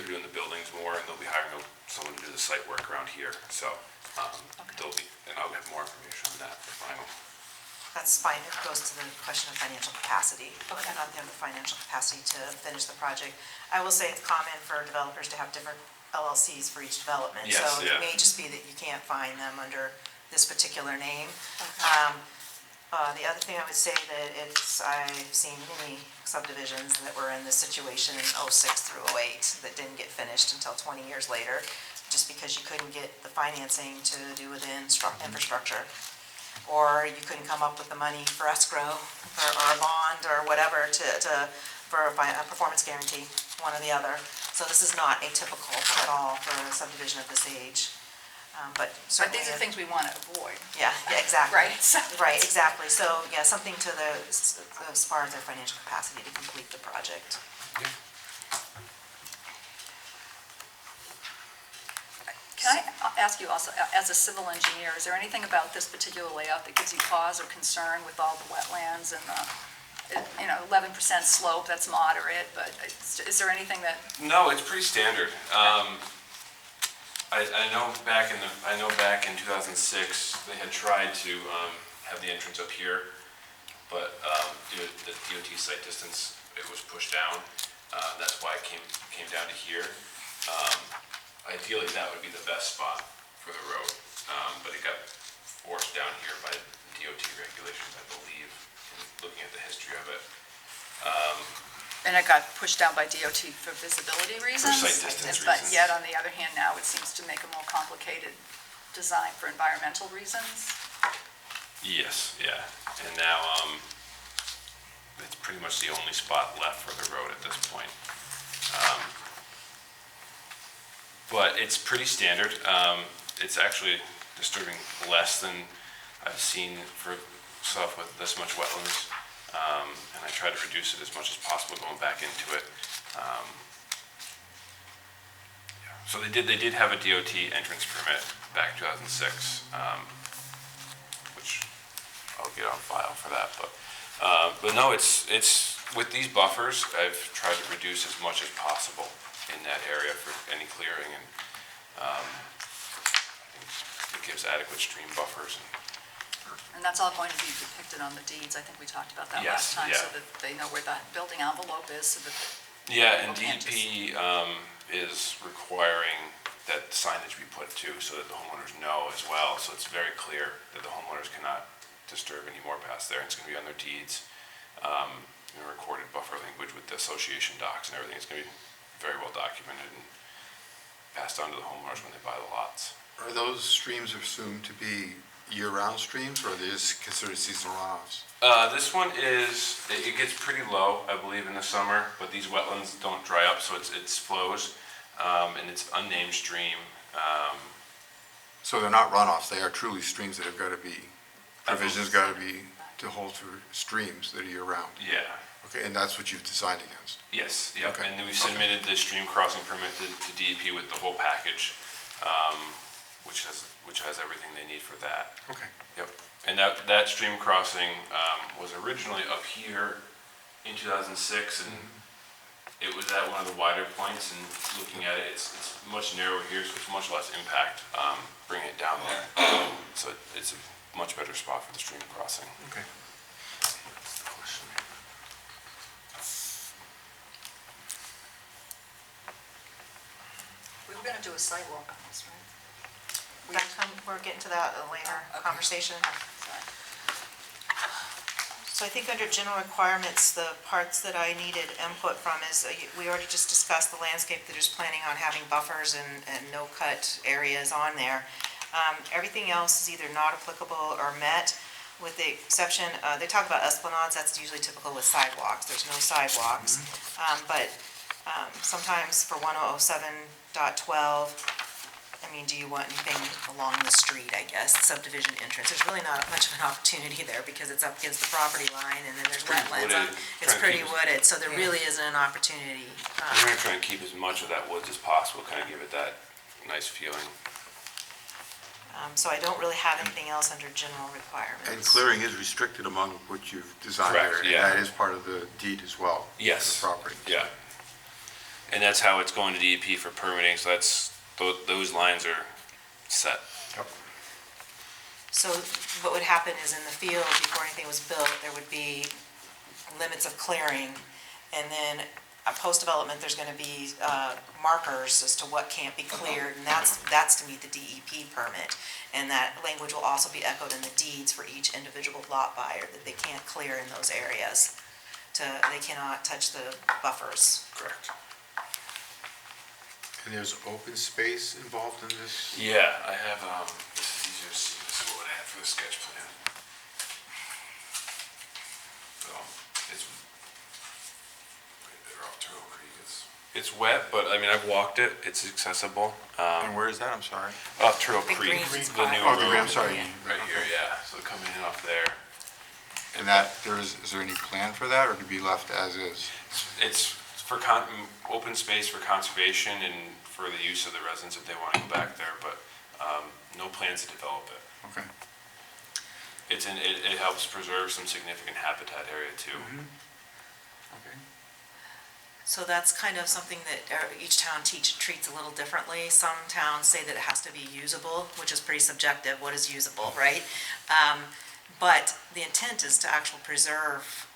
doing the buildings more, and they'll be hiring someone to do the site work around here, so, and I'll have more information on that for final. That's fine, it goes to the question of financial capacity, whether or not they have the financial capacity to finish the project. I will say it's common for developers to have different LLCs for each development. Yes, So yeah. it may just be that you can't find them under this particular name. The other thing I would say that I've seen many subdivisions that were in this situation in '06 through '08 that didn't get finished until 20 years later, just because you couldn't get the financing to do with the infrastructure. Or you couldn't come up with the money for escrow or a bond or whatever for a performance guarantee, one or the other. So this is not atypical at all for a subdivision of this age. But But certainly. these are things we want to avoid. Yeah, exactly. Right. Right, exactly. So, yeah, something to as far as their financial capacity to complete the project. Can I ask you also, as a civil engineer, is there anything about this particular layout that gives you pause or concern with all the wetlands and the, 11% slope, that's moderate, but is there anything that, No, it's pretty standard. I know back in 2006, they had tried to have the entrance up here, but due to the DOT site distance, it was pushed down. That's why it came down to here. Ideally, that would be the best spot for the road, but it got forced down here by DOT regulations, I believe, looking at the history of it. and it got pushed down by DOT for visibility reasons? site distance But reasons. yet, on the other hand, now it seems to make a more complicated design for environmental reasons? Yes, yeah, and now it's pretty much the only spot left for the road at this point. But it's pretty standard. It's actually disturbing less than I've seen for stuff with this much wetlands. And I try to reduce it as much as possible going back into it. So they did have a DOT entrance permit back in 2006, which I'll get on file for that. But no, it's with these buffers, I've tried to reduce as much as possible in that area for any clearing, and I think it gives adequate stream buffers. And that's all going to be depicted on the deeds. I think we talked about that last Yes, time, so yeah. that they know where the building envelope is, so that. Yeah, and People can't DEP is requiring that signage be put too, so that the homeowners know as well. So it's very clear that the homeowners cannot disturb any more past there. It's going to be on their deeds, recorded buffer language with the association docs and everything. It's going to be very well documented and passed on to the homeowners when they buy the lots. Are those streams assumed to be year-round streams, or are they just considered seasonal runoffs? This one is, it gets pretty low, I believe, in the summer, but these wetlands don't dry up, so it flows, and it's unnamed stream. So they're not runoffs, they are truly streams that have got to be, provisions got to be to hold for streams that are year-round. Yeah. Okay, and that's what you've designed against? Yes, yep, Okay. and then we submitted the stream crossing permit to DEP with the whole package, which has everything they need for that. Okay. Yep, and that stream crossing was originally up here in 2006, and it was at one of the wider points, and looking at it, it's much narrower here, so it's much less impact bringing it down there. So it's a much better spot for the stream crossing. Okay. We were gonna do a sidewalk on this, right? We're getting to that in a later Okay. conversation. Sorry. So I think under general requirements, the parts that I needed input from is, we already just discussed the landscape, that is planning on having buffers and no-cut areas on there. Everything else is either not applicable or met, with the exception, they talk about esplanades, that's usually typical with sidewalks, there's no sidewalks. But sometimes for 1007.12, I mean, do you want anything along the street, I guess, subdivision entrance? There's really not much of an opportunity there because it's up against the property line and then there's pretty wetlands. wooded. It's Trying to pretty keep it- wooded, so there really isn't an opportunity. We're gonna try and keep as much of that woods as possible, kind of give it that nice feeling. So I don't really have anything else under general requirements. And clearing is restricted among what you've designed there. Correct, yeah. And that is part of the deed as well? Yes. The property? Yeah. And that's how it's going to DEP for permitting, so that's, those lines are set. Yep. So what would happen is in the field, before anything was built, there would be limits of clearing, and then post-development, there's gonna be markers as to what can't be cleared, and that's to meet the DEP permit. And that language will also be echoed in the deeds for each individual lot buyer, that they can't clear in those areas. They cannot touch the buffers. Correct. And there's open space involved in this? Yeah, I have, this is easier to see, this is what I had for the sketch plan. So, it's, right there off Turtle Creek, it's wet, but I mean, I've walked it, it's accessible. And where is that, I'm sorry? Off Turtle The Creek, green the spot. new Oh, the road. green, I'm sorry. Right here, yeah, so coming in off there. And that, is there any plan for that, or to be left as is? It's for open space for conservation and for the use of the residents if they want to go back there, but no plans to develop it. Okay. It helps preserve some significant habitat area too. Okay. So that's kind of something that each town treats a little differently. Some towns say that it has to be usable, which is pretty subjective, what is usable, right? But the intent is to actually preserve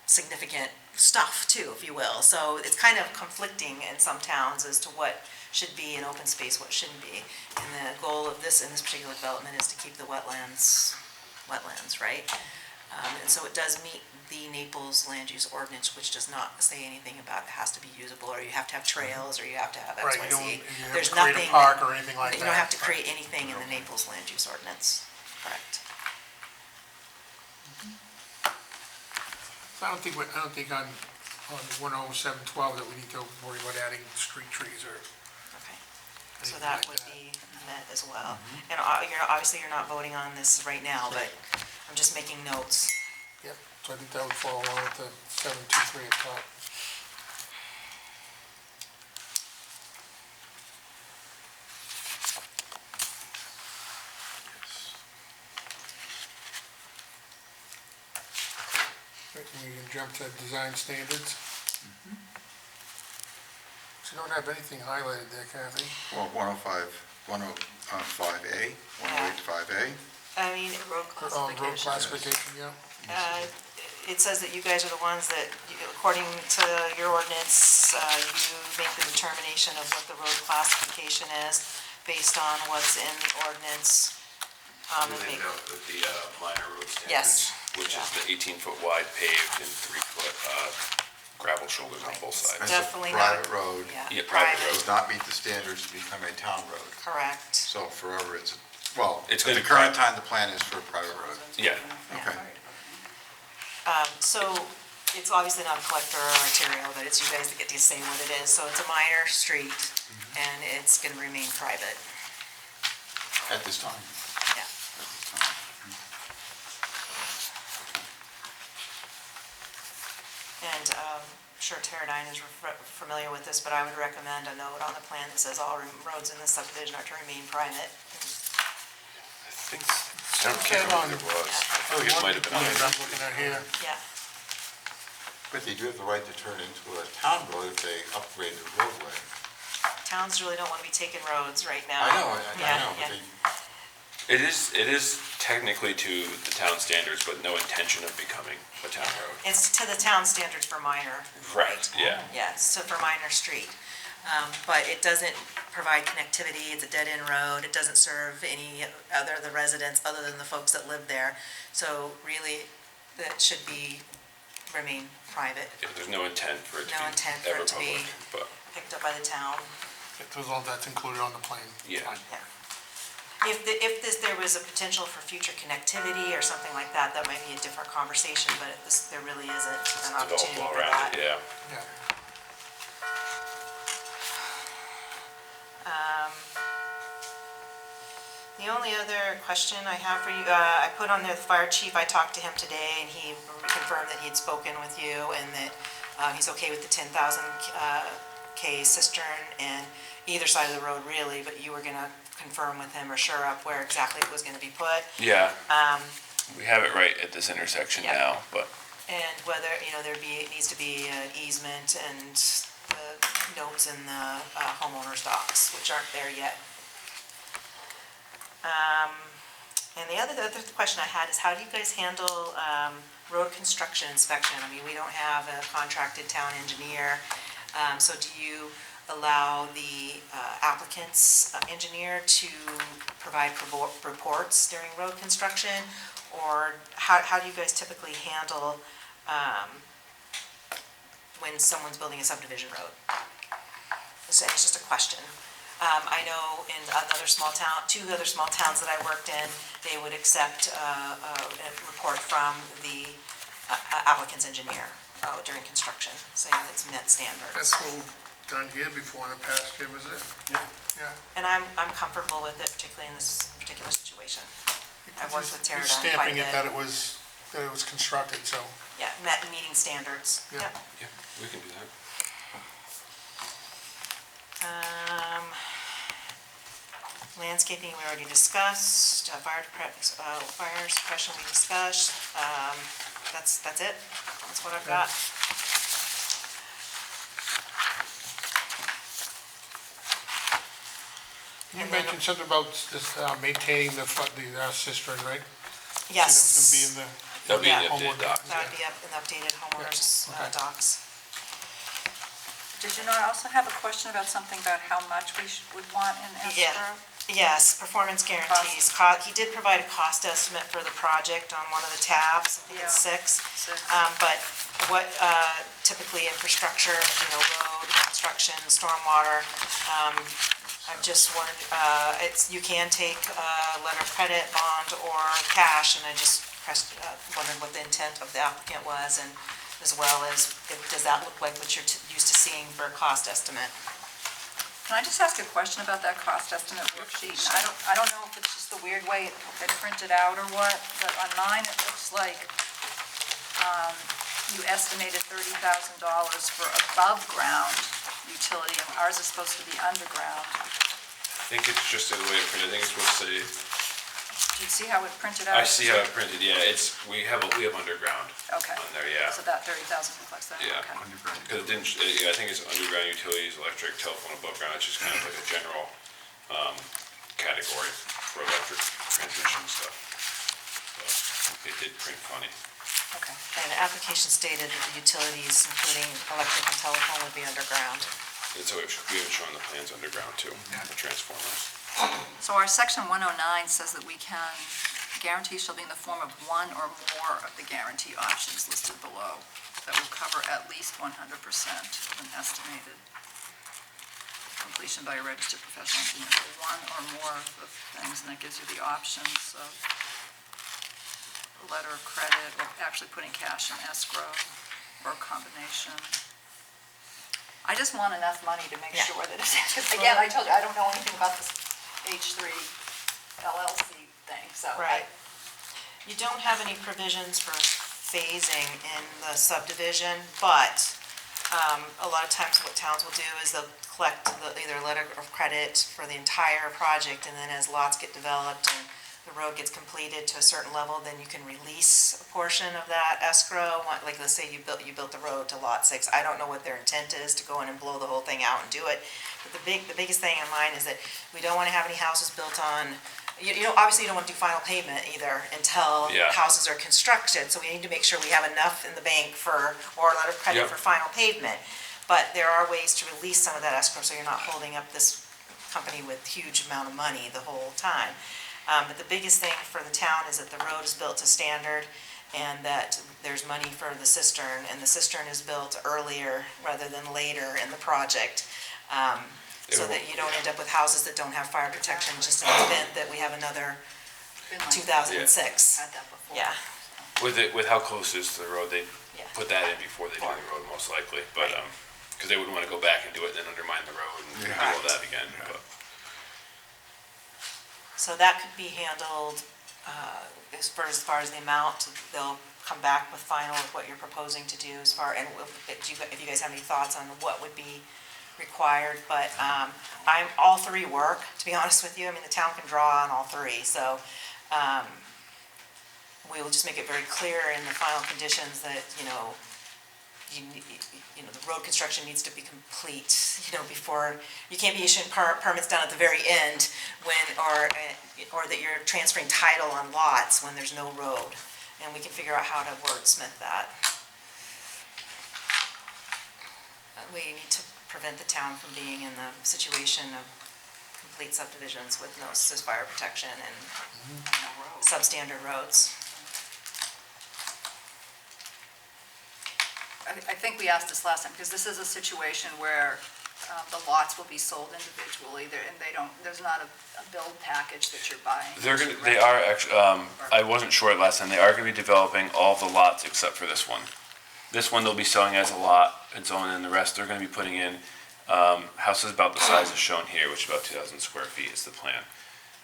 significant stuff too, if you will. So it's kind of conflicting in some towns as to what should be an open space, what shouldn't be. And the goal of this, in this particular development, is to keep the wetlands, right? And so it does meet the Naples land use ordinance, which does not say anything about it has to be usable, or you have to have trails, or you have to have X, Right, Y, you don't, Z. you have There's to create nothing a park that- or anything like that. You don't have to create anything in the Naples land use ordinance, correct? So I don't think on 10712 that we need to worry about adding street trees or Okay. So anything that like would that. be met as well. And obviously, you're not voting on this right now, but I'm just making notes. Yep, so I think that would fall along with the 723 at top. We jump to design standards. So you don't have anything highlighted there, Kathy? Well, 105A, 108.5A. I mean, road Road classification. classification, yeah. It says that you guys are the ones that, according to your ordinance, you make the determination of what the road classification is based on what's in the ordinance. And they note that the minor road Yes. standards, which is the 18-foot wide paved and 3-foot gravel shoulders on both sides. It's Definitely a not. private road. Yeah, Yeah, private road. Does not meet the standards to become a town road. correct. So forever it's, well, It's at gonna the be current private. time, the plan is for a private road. Yeah. Okay. So it's obviously not a collector or arterial, but it's you guys that get to say what it is. So it's a minor street, and it's gonna remain private. At this time. Yeah. At this time. And I'm sure Teradyne is familiar with this, but I would recommend a note on the plan that says all roads in this subdivision are to remain private. I can't remember what it was. I feel like it might have been. One that I'm looking at here. Yeah. But they do have the right to turn into a town road if they upgrade the roadway. Towns really don't want to be taking roads right now. I know, Yeah, but yeah. It is technically to the town standards, but no intention of becoming a town road. It's to the town standards for minor. Right, yeah. Yes, so for minor street. But it doesn't provide connectivity, it's a dead-end road, it doesn't serve any other, the residents other than the folks that live there. So really, that should remain private, Yeah, there's no intent for it to No be intent for ever it to be- public, but, picked up by the town. That's included on the plan. yeah. Yeah. If there was a potential for future connectivity or something like that, that might be a different conversation, but there really isn't It's an opportunity developed all for around that. it, yeah. Yeah. The only other question I have for you, I put on there the fire chief, I talked to him today, and he confirmed that he had spoken with you, and that he's okay with the 10,000 K cistern and either side of the road really, but you were gonna confirm with him or sure up where exactly it was gonna be put. Yeah. We have it right at this intersection Yeah. now, but And whether, needs to be an easement and the notes in the homeowner's docs, which aren't there yet. And the other question I had is, how do you guys handle road construction inspection? I mean, we don't have a contracted town engineer, so do you allow the applicant's engineer to provide reports during road construction? Or how do you guys typically handle when someone's building a subdivision road? It's just a question. I know in two other small towns that I worked in, they would accept a report from the applicant's engineer during construction, saying it's met standards. That's all done here before in the past year, was it? Yeah. And I'm comfortable with it, particularly in this particular situation. I've worked with You're Teradyne quite a stamping bit. it that it was constructed, so. Yeah, meeting standards. Yeah. Yep. yeah, we can do that. Landscaping, we already discussed. Fire suppression, we discussed. That's it. That's what I've got. You And then- mentioned something about this, maintaining the cistern, right? Yes. So that can be in the. That'll be in the Yeah. updated doc. That would be up in the updated homeowners Okay. docs. Did you not also have a question about something about how much we would want in Yeah. escrow? Yes, performance guarantees. He did provide a cost estimate for the project on one of the tabs, I think it's Yeah. 6. Six. But what typically infrastructure, road, construction, stormwater, I just wanted, you can take a letter of credit, bond, or cash, and I just wondered what the intent of the applicant was, and as well as, does that look like what you're used to seeing for a cost estimate? Can I just ask a question about that cost estimate worksheet? I don't know if it's just the weird way it printed out or what, but on mine, it looks like you estimated $30,000 for above-ground utility, and ours is supposed to be underground. I think it's just the way it printed, I think it's supposed to say Do you see how it printed out? I see how it printed, yeah, we have underground Okay. on there, yeah. So that 30,000 reflects that? Yeah. Okay. Because it didn't, I think it's underground utilities, electric, telephone, above ground, it's just kind of like a general category for electric transmission stuff. So it did print funny. Okay. And the application stated that the utilities, including electric and telephone, would be underground. And so we haven't shown the plans underground too, the transformers. So our section 109 says that we can, guarantee shall be in the form of one or more of the guarantee options listed below that will cover at least 100% of an estimated completion by a registered professional engineer. So one or more of things, and that gives you the options of a letter of credit, or actually putting cash in escrow, or a combination. I just want enough money to make sure that it's, because again, I told you, I don't know anything about this H3 LLC thing, so. Right. You don't have any provisions for phasing in the subdivision, but a lot of times what towns will do is they'll collect either a letter of credit for the entire project, and then as lots get developed and the road gets completed to a certain level, then you can release a portion of that escrow. Like, let's say you built the road to lot 6. I don't know what their intent is to go in and blow the whole thing out and do it. But the biggest thing in mind is that we don't want to have any houses built on, obviously you don't want to do final payment either until houses are constructed. So we need to make sure we have enough in the bank or a letter of credit for final pavement. But there are ways to release some of that escrow so you're not holding up this company with huge amount of money the whole time. But the biggest thing for the town is that the road is built to standard and that there's money for the cistern, and the cistern is built earlier rather than later in the project. So that you don't end up with houses that don't have fire protection just in the event that we have another 2006. Had that before. Yeah. With how close is to the road, they Yeah. put that in before they do the road most likely, but, because they wouldn't want to go back and do it and then undermine the road and do all that again, but. So that could be handled, as far as the amount, they'll come back with final of what you're proposing to do and if you guys have any thoughts on what would be required, but all three work, to be honest with you. I mean, the town can draw on all three, so we will just make it very clear in the final conditions that, the road construction needs to be complete, before, you can't be issuing permits down at the very end or that you're transferring title on lots when there's no road. And we can figure out how to wordsmith that. We need to prevent the town from being in the situation of complete subdivisions with no fire protection and substandard roads. I think we asked this last time, because this is a situation where the lots will be sold individually, and there's not a build package that you're buying. They are actually, I wasn't sure last time, they are gonna be developing all the lots except for this one. This one they'll be selling as a lot, and so on, and the rest they're gonna be putting in, houses about the size as shown here, which is about 2,000 square feet is the plan.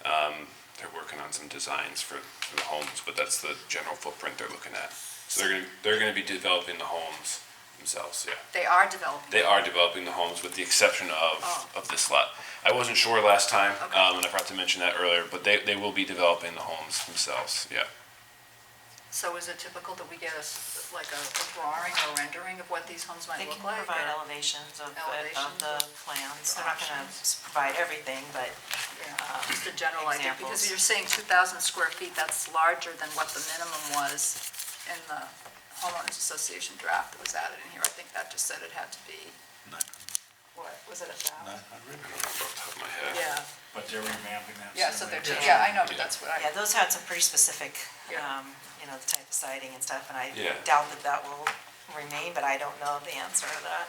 They're working on some designs for the homes, but that's the general footprint they're looking at. So they're gonna be developing the homes themselves, yeah. They are developing. They are developing the homes with the exception of this lot. I wasn't sure last time, and I forgot to mention that earlier, but they will be developing the homes themselves, yeah. So is it typical that we get a drawing or rendering of what these homes might They look can like? provide or- elevations of the Elevations plans. They're not gonna provide everything, but Just a general idea, examples. because you're saying 2,000 square feet, that's larger than what the minimum was in the homeowners association draft that was added in here. I think that just said it had to be, what, was it 1,000? I don't know off the top of my head. Yeah, But they're revamping that. yeah, so they're, similar- yeah, I know, but that's what yeah, I, those had some pretty specific, Yeah. the type of siding and stuff, and I Yeah. doubt that will remain, but I don't know the answer to that.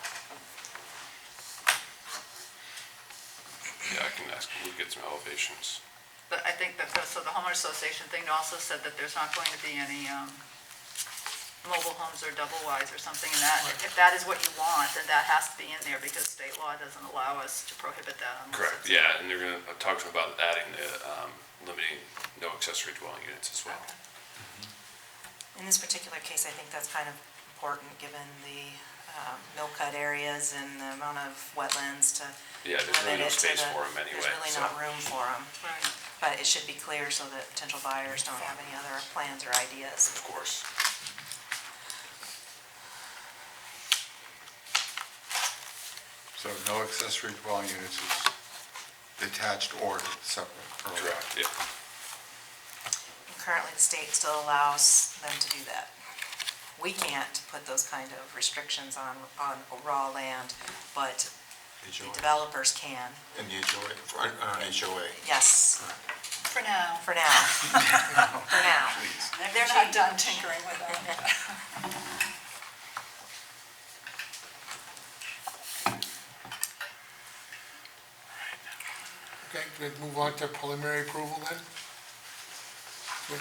Yeah, I can ask, we'll get some elevations. but I think that, so the homeowners association thing also said that there's not going to be any mobile homes or double wides or something, and that, if that is what you want, then that has to be in there, because state law doesn't allow us to prohibit that unless Correct, it's- yeah, and they're gonna talk to them about adding the, limiting no accessory dwelling units as well. In this particular case, I think that's kind of important, given the no-cut areas and the amount of wetlands to Yeah, there's really limit no it to space the, for them anyway, there's really so. not room for them. Right. but it should be clear so that potential buyers don't have any other plans or ideas. Of course. So no accessory dwelling units is detached or separate? Correct, yeah. Currently, the state still allows them to do that. We can't put those kind of restrictions on raw land, but the HOA. developers can. And the HOA, HOA. Yes, For now. for now. For now. They're not done tinkering with them. Okay, good, move on to preliminary approval then. As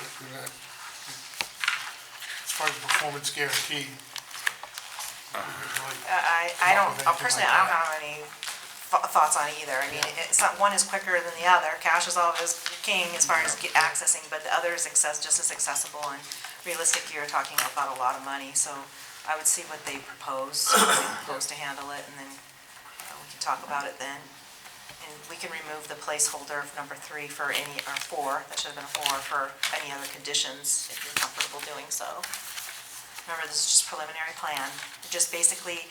far as performance guarantee. I don't, personally, I don't have any thoughts on either. I mean, it's not, one is quicker than the other. Cash is always king as far as accessing, but the other is just as accessible, and realistic, you're talking about a lot of money, so I would see what they propose, how they propose to handle it, and then we can talk about it then. And we can remove the placeholder of number 3 for any, or 4, that should have been a 4, for any other conditions, if you're comfortable doing so. Remember, this is just preliminary plan, just basically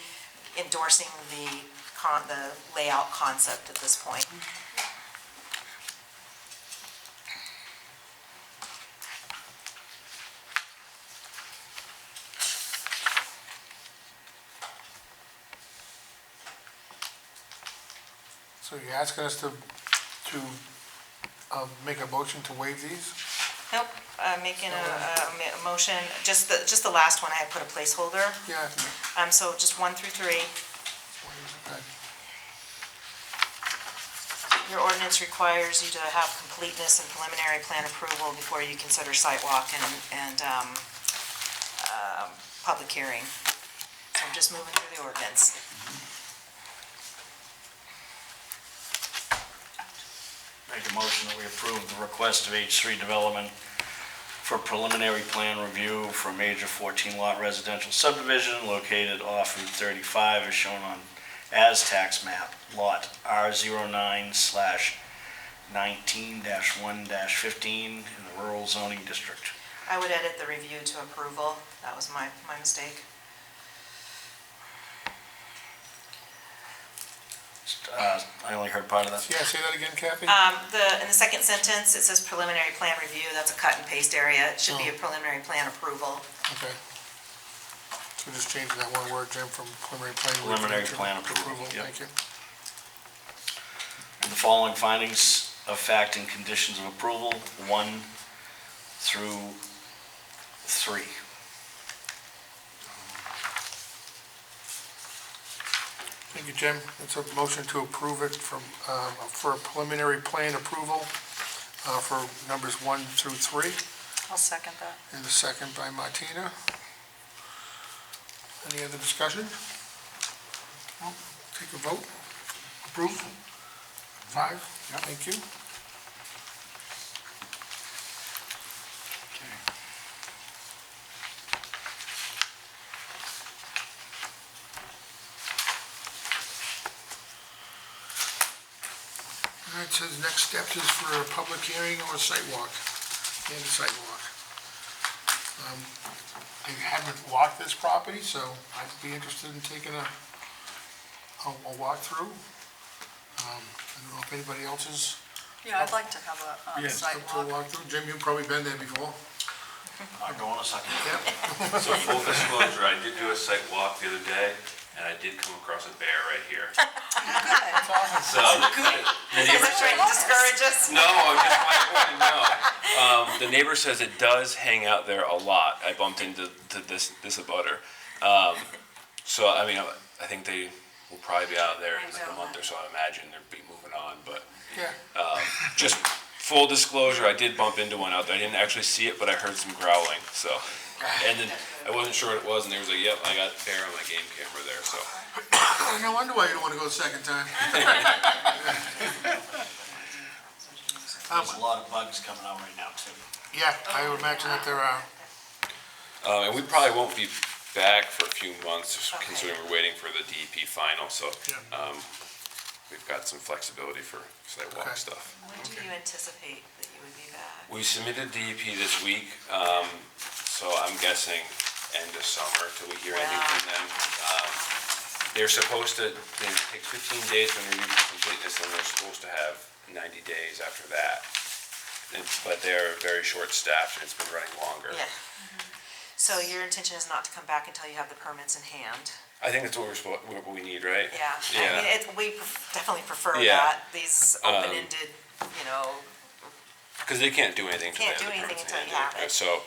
endorsing the layout concept at this point. So you're asking us to make a motion to waive these? Nope, making a motion, just the last one, I had put a placeholder, Yeah. so just 1 through 3. Okay. Your ordinance requires you to have completeness and preliminary plan approval before you consider site walk and public hearing. So I'm just moving through the ordinance. Make a motion that we approve the request of H3 Development for preliminary plan review for a major 14-lot residential subdivision located off Route 35 as shown on tax map, lot R09/19-1-15 in the rural zoning district. I would edit the review to approval. That was my mistake. I only heard part of that. Yeah, say that again, Kathy? In the second sentence, it says preliminary plan review. That's a cut and paste area. It should be a preliminary plan approval. Okay. So just change that one word, Jim, from preliminary plan. Preliminary review to plan approval, yep. Thank you. The following findings of fact and conditions of approval, 1 through 3. Thank you, Jim. It's a motion to approve it for a preliminary plan approval for numbers 1 through 3, I'll second that. and a second by Martina. Any other discussion? No? Take a vote. Approve? 5? Thank you. All right, so the next steps is for a public hearing or a site walk, and a site walk. I haven't walked this property, so I'd be interested in taking a walk through. I don't know if anybody else is. Yeah, I'd like to have a site Up to a walk. walkthrough. Jim, you've probably been there before. I'll go in a second. Yep. So full disclosure, I did do a site walk the other day, and I did come across a bear right here. So the neighbor Trying to discourage us? no, I'm just my point, no. The neighbor says it does hang out there a lot. I bumped into this abutter. So I mean, I think they will probably be out there in like a month or so. I imagine they'll be moving on, but Yeah. just full disclosure, I did bump into one out there. I didn't actually see it, but I heard some growling. So, and then I wasn't sure what it was, and they was like, "Yep, I got bear on my game camera there." So. No wonder why you don't want to go the second time. There's a lot of bugs coming out right now, too. Yeah, I would imagine that there are. And we probably won't be back for a few months, just considering we're waiting for the DEP final, so, we've got some flexibility for sidewalk Okay. stuff. When do you anticipate that We submitted DEP this week, so I'm guessing end of summer till we hear anything from them. They're supposed to, it takes 15 days from review for completeness, and they're supposed to have 90 days after that. But they're very short-staffed, and it's been running longer. Yeah. So your intention is not to come back until you have the permits in hand? I think that's what what we need, right? Yeah. Yeah. I mean, we definitely prefer Yeah. that, these open-ended, you know, Because they can't do anything until they Can't have do the anything permits in until you hand. have it. So,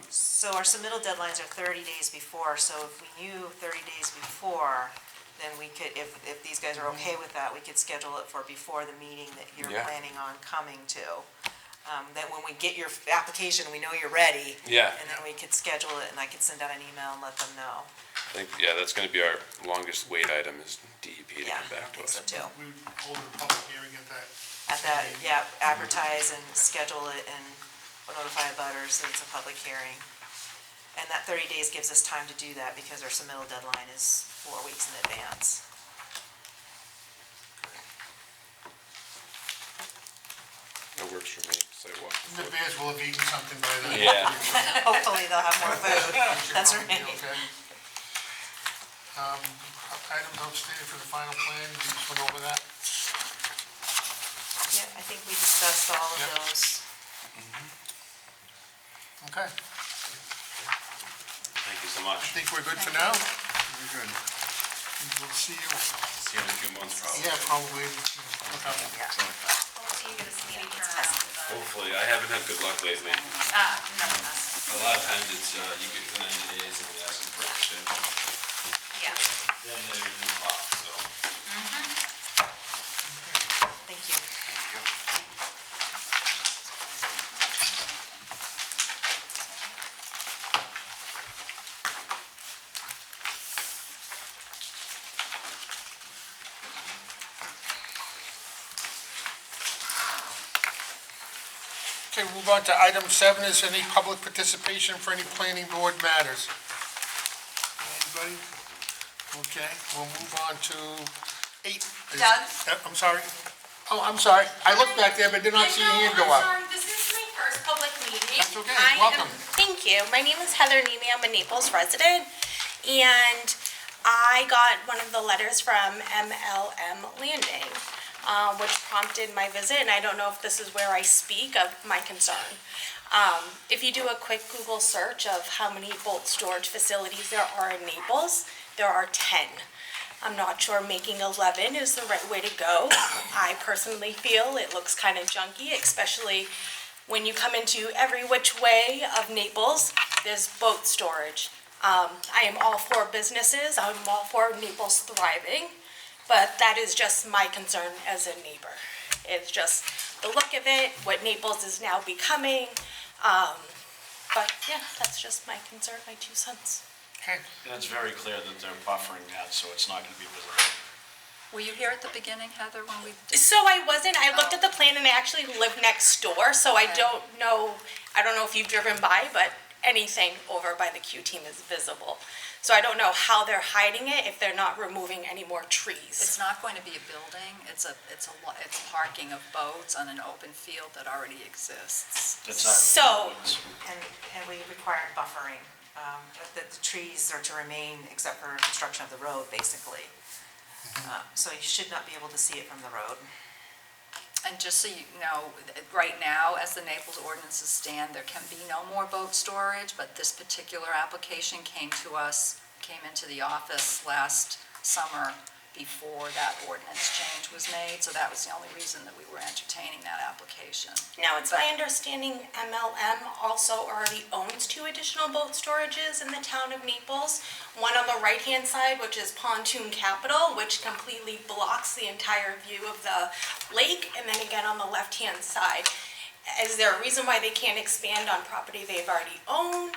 so our submittal deadlines are 30 days before, so if we knew 30 days before, then we could, if these guys are okay with that, we could schedule it for before the meeting that you're Yeah. planning on coming to. That when we get your application, we know you're ready. Yeah. And then we could schedule it, and I could send out an email and let them know. I think, yeah, that's gonna be our longest wait item is DEP to Yeah, come I back to think us. so too. We hold a public hearing at that. At that, yeah, advertise and schedule it and notify abutters that it's a public hearing. And that 30 days gives us time to do that because our submittal deadline is 4 weeks in advance. That works for me, sidewalk. The bears will have eaten something by then. Yeah. Hopefully they'll have more food. That's Should probably be right. okay. Items outstanding for the final plan, you just went over that. Yeah, I think we discussed all of Yep. those. Okay, Thank you so I much. think we're good for now. We're good. We'll see you, See you in a few months probably. yeah, probably. Okay. Hopefully you get a speedy turnaround. Hopefully, I haven't had good luck lately. Never mess. A lot of times it's, you get to 90 days and we ask them for extension. Yeah. Then they usually pop, so. Thank you. Okay, we'll move on to item 7, is any public participation for any planning board matters? Anybody? Okay, we'll move on to 8. Doug? I'm sorry. Oh, I'm sorry. I looked back there, but did not see your hand go up. I'm sorry, this is my first public meeting. That's okay. I am- Welcome. Thank you. My name is Heather Nemi. I'm a Naples resident, and I got one of the letters from MLM Landing, which prompted my visit, and I don't know if this is where I speak of my concern. If you do a quick Google search of how many boat storage facilities there are in Naples, there are 10. I'm not sure making 11 is the right way to go. I personally feel it looks kind of junky, especially when you come into every which way of Naples, there's boat storage. I am all for businesses, I'm all for Naples thriving, but that is just my concern as a neighbor. It's just the look of it, what Naples is now becoming. But yeah, that's just my concern, my 2 cents. Okay. And it's very clear that they're buffering that, so it's not gonna be visible. Were you here at the beginning, Heather, when we did? So I wasn't, I looked at the plan and I actually live next door, so I Okay. don't know if you've driven by, but anything over by the Q team is visible. So I don't know how they're hiding it if they're not removing any more trees. It's not going to be a building, it's parking of boats on an open field that already exists. That's not- So- And we require buffering, that the trees are to remain except for construction of the road, basically. So you should not be able to see it from the road. And just so you know, right now, as the Naples ordinances stand, there can be no more boat storage, but this particular application came into the office last summer before that ordinance change was made, so that was the only reason that we were entertaining that application. Now, it's my understanding MLM also already owns 2 additional boat storages in the town of Naples. One on the right-hand side, which is Pontoon Capital, which completely blocks the entire view of the lake, and then again on the left-hand side. Is there a reason why they can't expand on property they've already owned?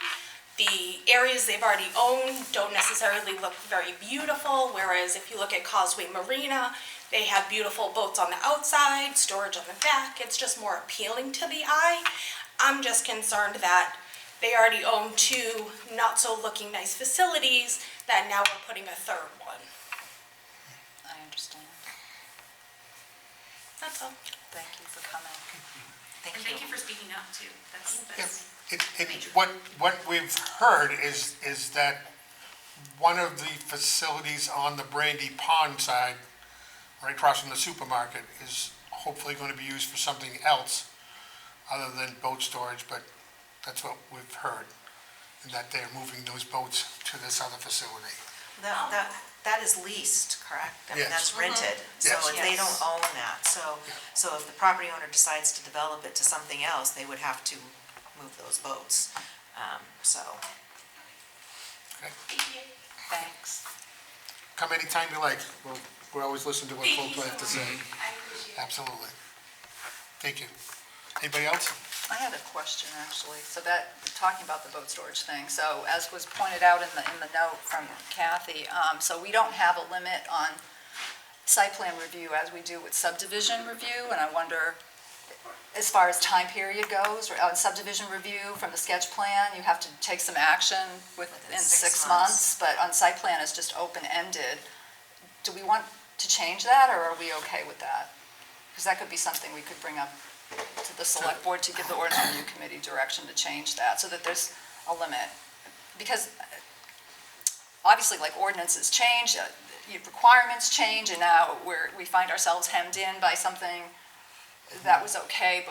The areas they've already owned don't necessarily look very beautiful, whereas if you look at Causeway Marina, they have beautiful boats on the outside, storage on the back. It's just more appealing to the eye. I'm just concerned that they already own 2 not-so-looking nice facilities, that now we're putting a 3rd one. I understand. That's all. Thank you for coming. Thank And you. thank you for speaking up too. That's major. What we've heard is that one of the facilities on the Brandy Pond side, right across from the supermarket, is hopefully going to be used for something else other than boat storage, but that's what we've heard, and that they're moving those boats to this other facility. That is leased, correct? I mean, Yes. that's rented, so Yes. if they don't own that, so if the property owner decides to develop it to something else, they would have to move those boats, so. Thanks. Come anytime you like. We'll always listen to what folks have to say. I appreciate it. Absolutely. Thank you. Anybody else? I had a question, actually. So that, talking about the boat storage thing, so as was pointed out in the note from Kathy, so we don't have a limit on site plan review as we do with subdivision review, and I wonder, as far as time period goes, or on subdivision review from the sketch plan, you have to take some action within 6 months, but on site plan, it's just open-ended. Do we want to change that, or are we okay with that? Because that could be something we could bring up to the select board to give the ordinance review committee direction to change that, so that there's a limit. Because obviously, like, ordinances change, requirements change, and now we find ourselves hemmed in by something that was okay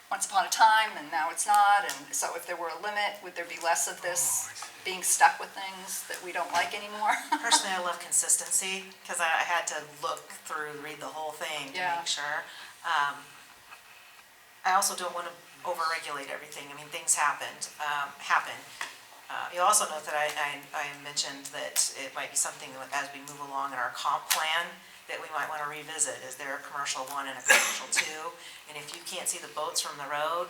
once upon a time, and now it's not, and so if there were a limit, would there be less of this being stuck with things that we don't like anymore? Personally, I love consistency, because I had to read the whole thing to Yeah. make sure. I also don't want to overregulate everything. I mean, things happen. You also note that I mentioned that it might be something that as we move along in our comp plan that we might want to revisit. Is there a commercial one and a commercial two? And if you can't see the boats from the road,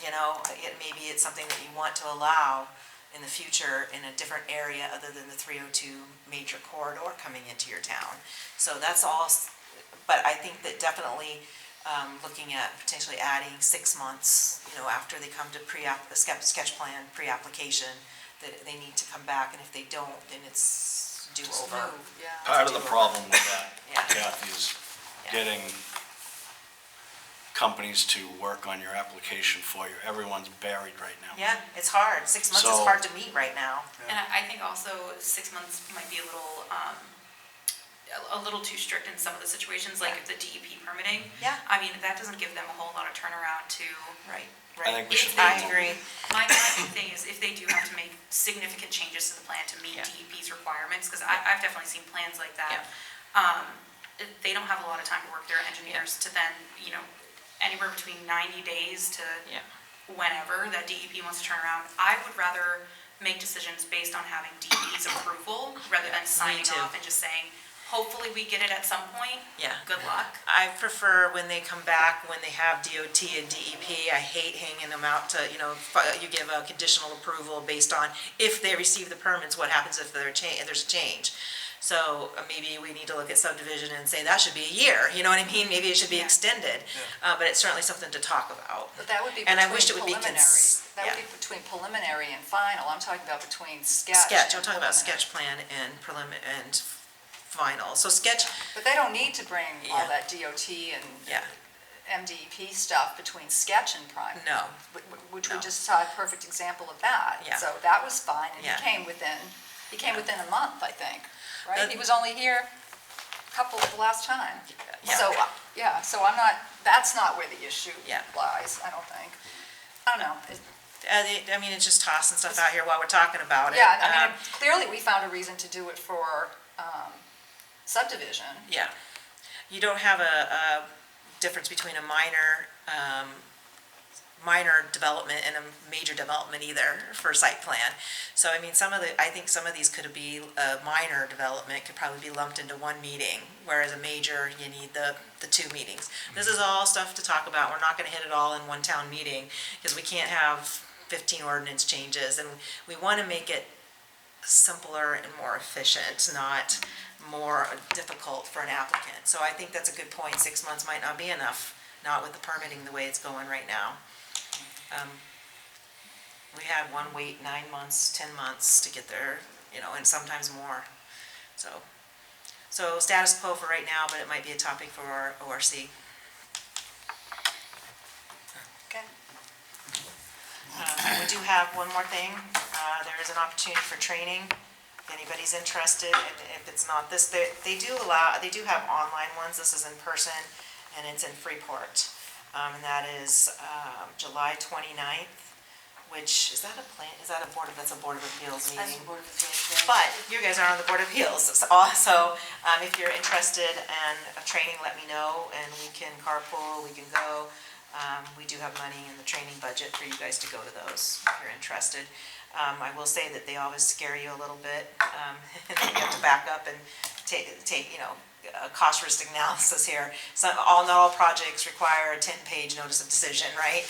maybe it's something that you want to allow in the future in a different area other than the 302 major corridor coming into your town. So that's all, but I think that definitely looking at potentially adding 6 months, after they come to the sketch plan, pre-application, that they need to come back, and if they don't, then it's do-over. Part of the problem with that, Yeah. Kathy, is getting companies to work on your application for you. Everyone's buried right now. Yeah, it's hard. 6 months is So- hard to meet right now. And I think also 6 months might be a little too strict in some of the situations, like the DEP permitting. Yeah. I mean, that doesn't give them a whole lot of turnaround to. Right. I think we should. If they I do- agree. My big thing is if they do have to make significant changes to the plan to meet Yeah. DEP's requirements, because I've definitely seen plans like that. They don't have a lot of time to work their engineers to then, anywhere between 90 days to Yeah. whenever that DEP wants to turn around. I would rather make decisions based on having DEP's approval rather than signing too. off and just saying, hopefully we get it at some point. Yeah. Good luck. I prefer when they come back, when they have DOT and DEP, I hate hanging them out to, you give a conditional approval based on if they receive the permits, what happens if there's a change. So maybe we need to look at subdivision and say that should be a year, you know what I mean? Maybe it should be extended, but it's certainly something to talk about. But that would be And I between wish it would be preliminary. That would yeah. be between preliminary and final. I'm talking about between sketch. Sketch, I'm and talking about preliminary. sketch plan and and final. So sketch, But they don't need to bring all Yeah. that DOT and yeah, MDEP stuff between sketch and prime. No. Which No. we just saw a perfect example of that. Yeah. So that was fine, and Yeah. he came within a month, I think, right? That- He was only here the last time. Yeah. So, so that's not where the issue Yeah. lies, I don't think. I don't know. I mean, it's just tossing stuff out here while we're talking about it. Yeah, I mean, clearly we found a reason to do it for subdivision. Yeah. You don't have a difference between a minor development and a major development either for site plan. So, I mean, I think some of these could be, a minor development could probably be lumped into one meeting, whereas a major, you need the 2 meetings. This is all stuff to talk about. We're not gonna hit it all in one town meeting, because we can't have 15 ordinance changes, and we wanna make it simpler and more efficient, not more difficult for an applicant. So I think that's a good point. 6 months might not be enough, not with the permitting the way it's going right now. We had one wait 9 months, 10 months to get there, and sometimes more. So status quo for right now, but it might be a topic for our ORC. We do have one more thing. There is an opportunity for training. If anybody's interested, and if it's not this, they do have online ones. This is in person, and it's in Freeport. And that is July 29th, which, is that a Board of Appeals meeting? That's the Board of Appeals. But you guys are on the Board of Appeals, so if you're interested in training, let me know, and we can carpool, we can go. We do have money in the training budget for you guys to go to those, if you're interested. I will say that they always scare you a little bit, and then you have to back up and take, a cost risk analysis here. Not all projects require a 10-page notice of decision, right?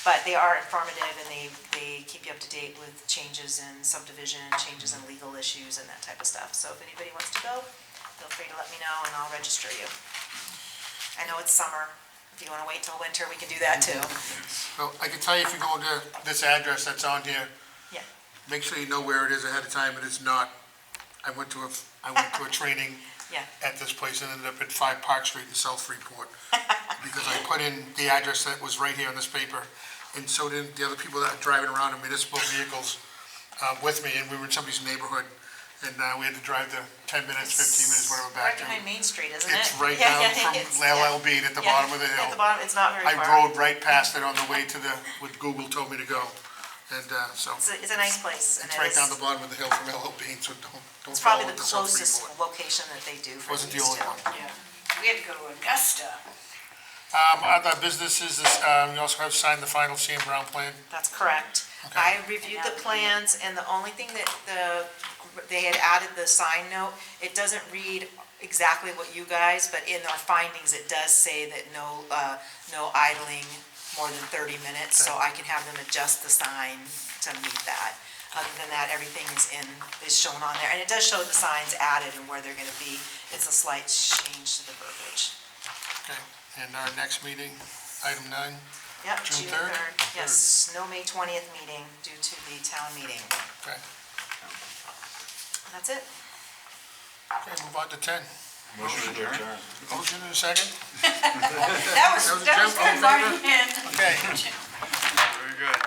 But they are informative, and they keep you up to date with changes in subdivision, changes in legal issues, and that type of stuff. So if anybody wants to go, feel free to let me know, and I'll register you. I know it's summer. If you want to wait till winter, we can do that too. Well, I can tell you if you go to this address that's on here, Yeah. make sure you know where it is ahead of time. It is not, I went to a training Yeah. at this place and ended up at 5 Park Street in South Freeport. Because I put in the address that was right here on this paper, and so did the other people that are driving around in municipal vehicles with me, and we were in somebody's neighborhood, and we had to drive the 10 minutes, 15 minutes, whatever, Right back to. behind Main Street, isn't it? It's right Yeah, down yeah, from it's- LLB at the bottom of the hill. At the bottom, it's not very I far. rode right past it on the way to what Google told me to go, and so. It's a nice place, and It's it right is, down the bottom of the hill from LLB, so don't it's follow probably it the to South closest Freeport. location that they do for Wasn't the these only two. one. Yeah, we had to go to Augusta. Other businesses, you also have signed the final CM Brown plan. That's correct. Okay. I reviewed the plans, and the only thing that they had added the sign note, it doesn't read exactly what you guys, but in our findings, it does say that no idling more than 30 minutes, so I can have them adjust the sign to meet that. Other than that, everything is shown on there, and it does show the signs added and where they're gonna be. It's a slight change to the verbiage. Okay, and our next meeting, item 9. Yep, June June 3rd? 3rd. Yes, no May 20th meeting due to the town meeting. Okay, That's it. okay, move on to 10. Motion adjourned. Motion in a second? That was That was a jump. good, Marty. Okay. Very good.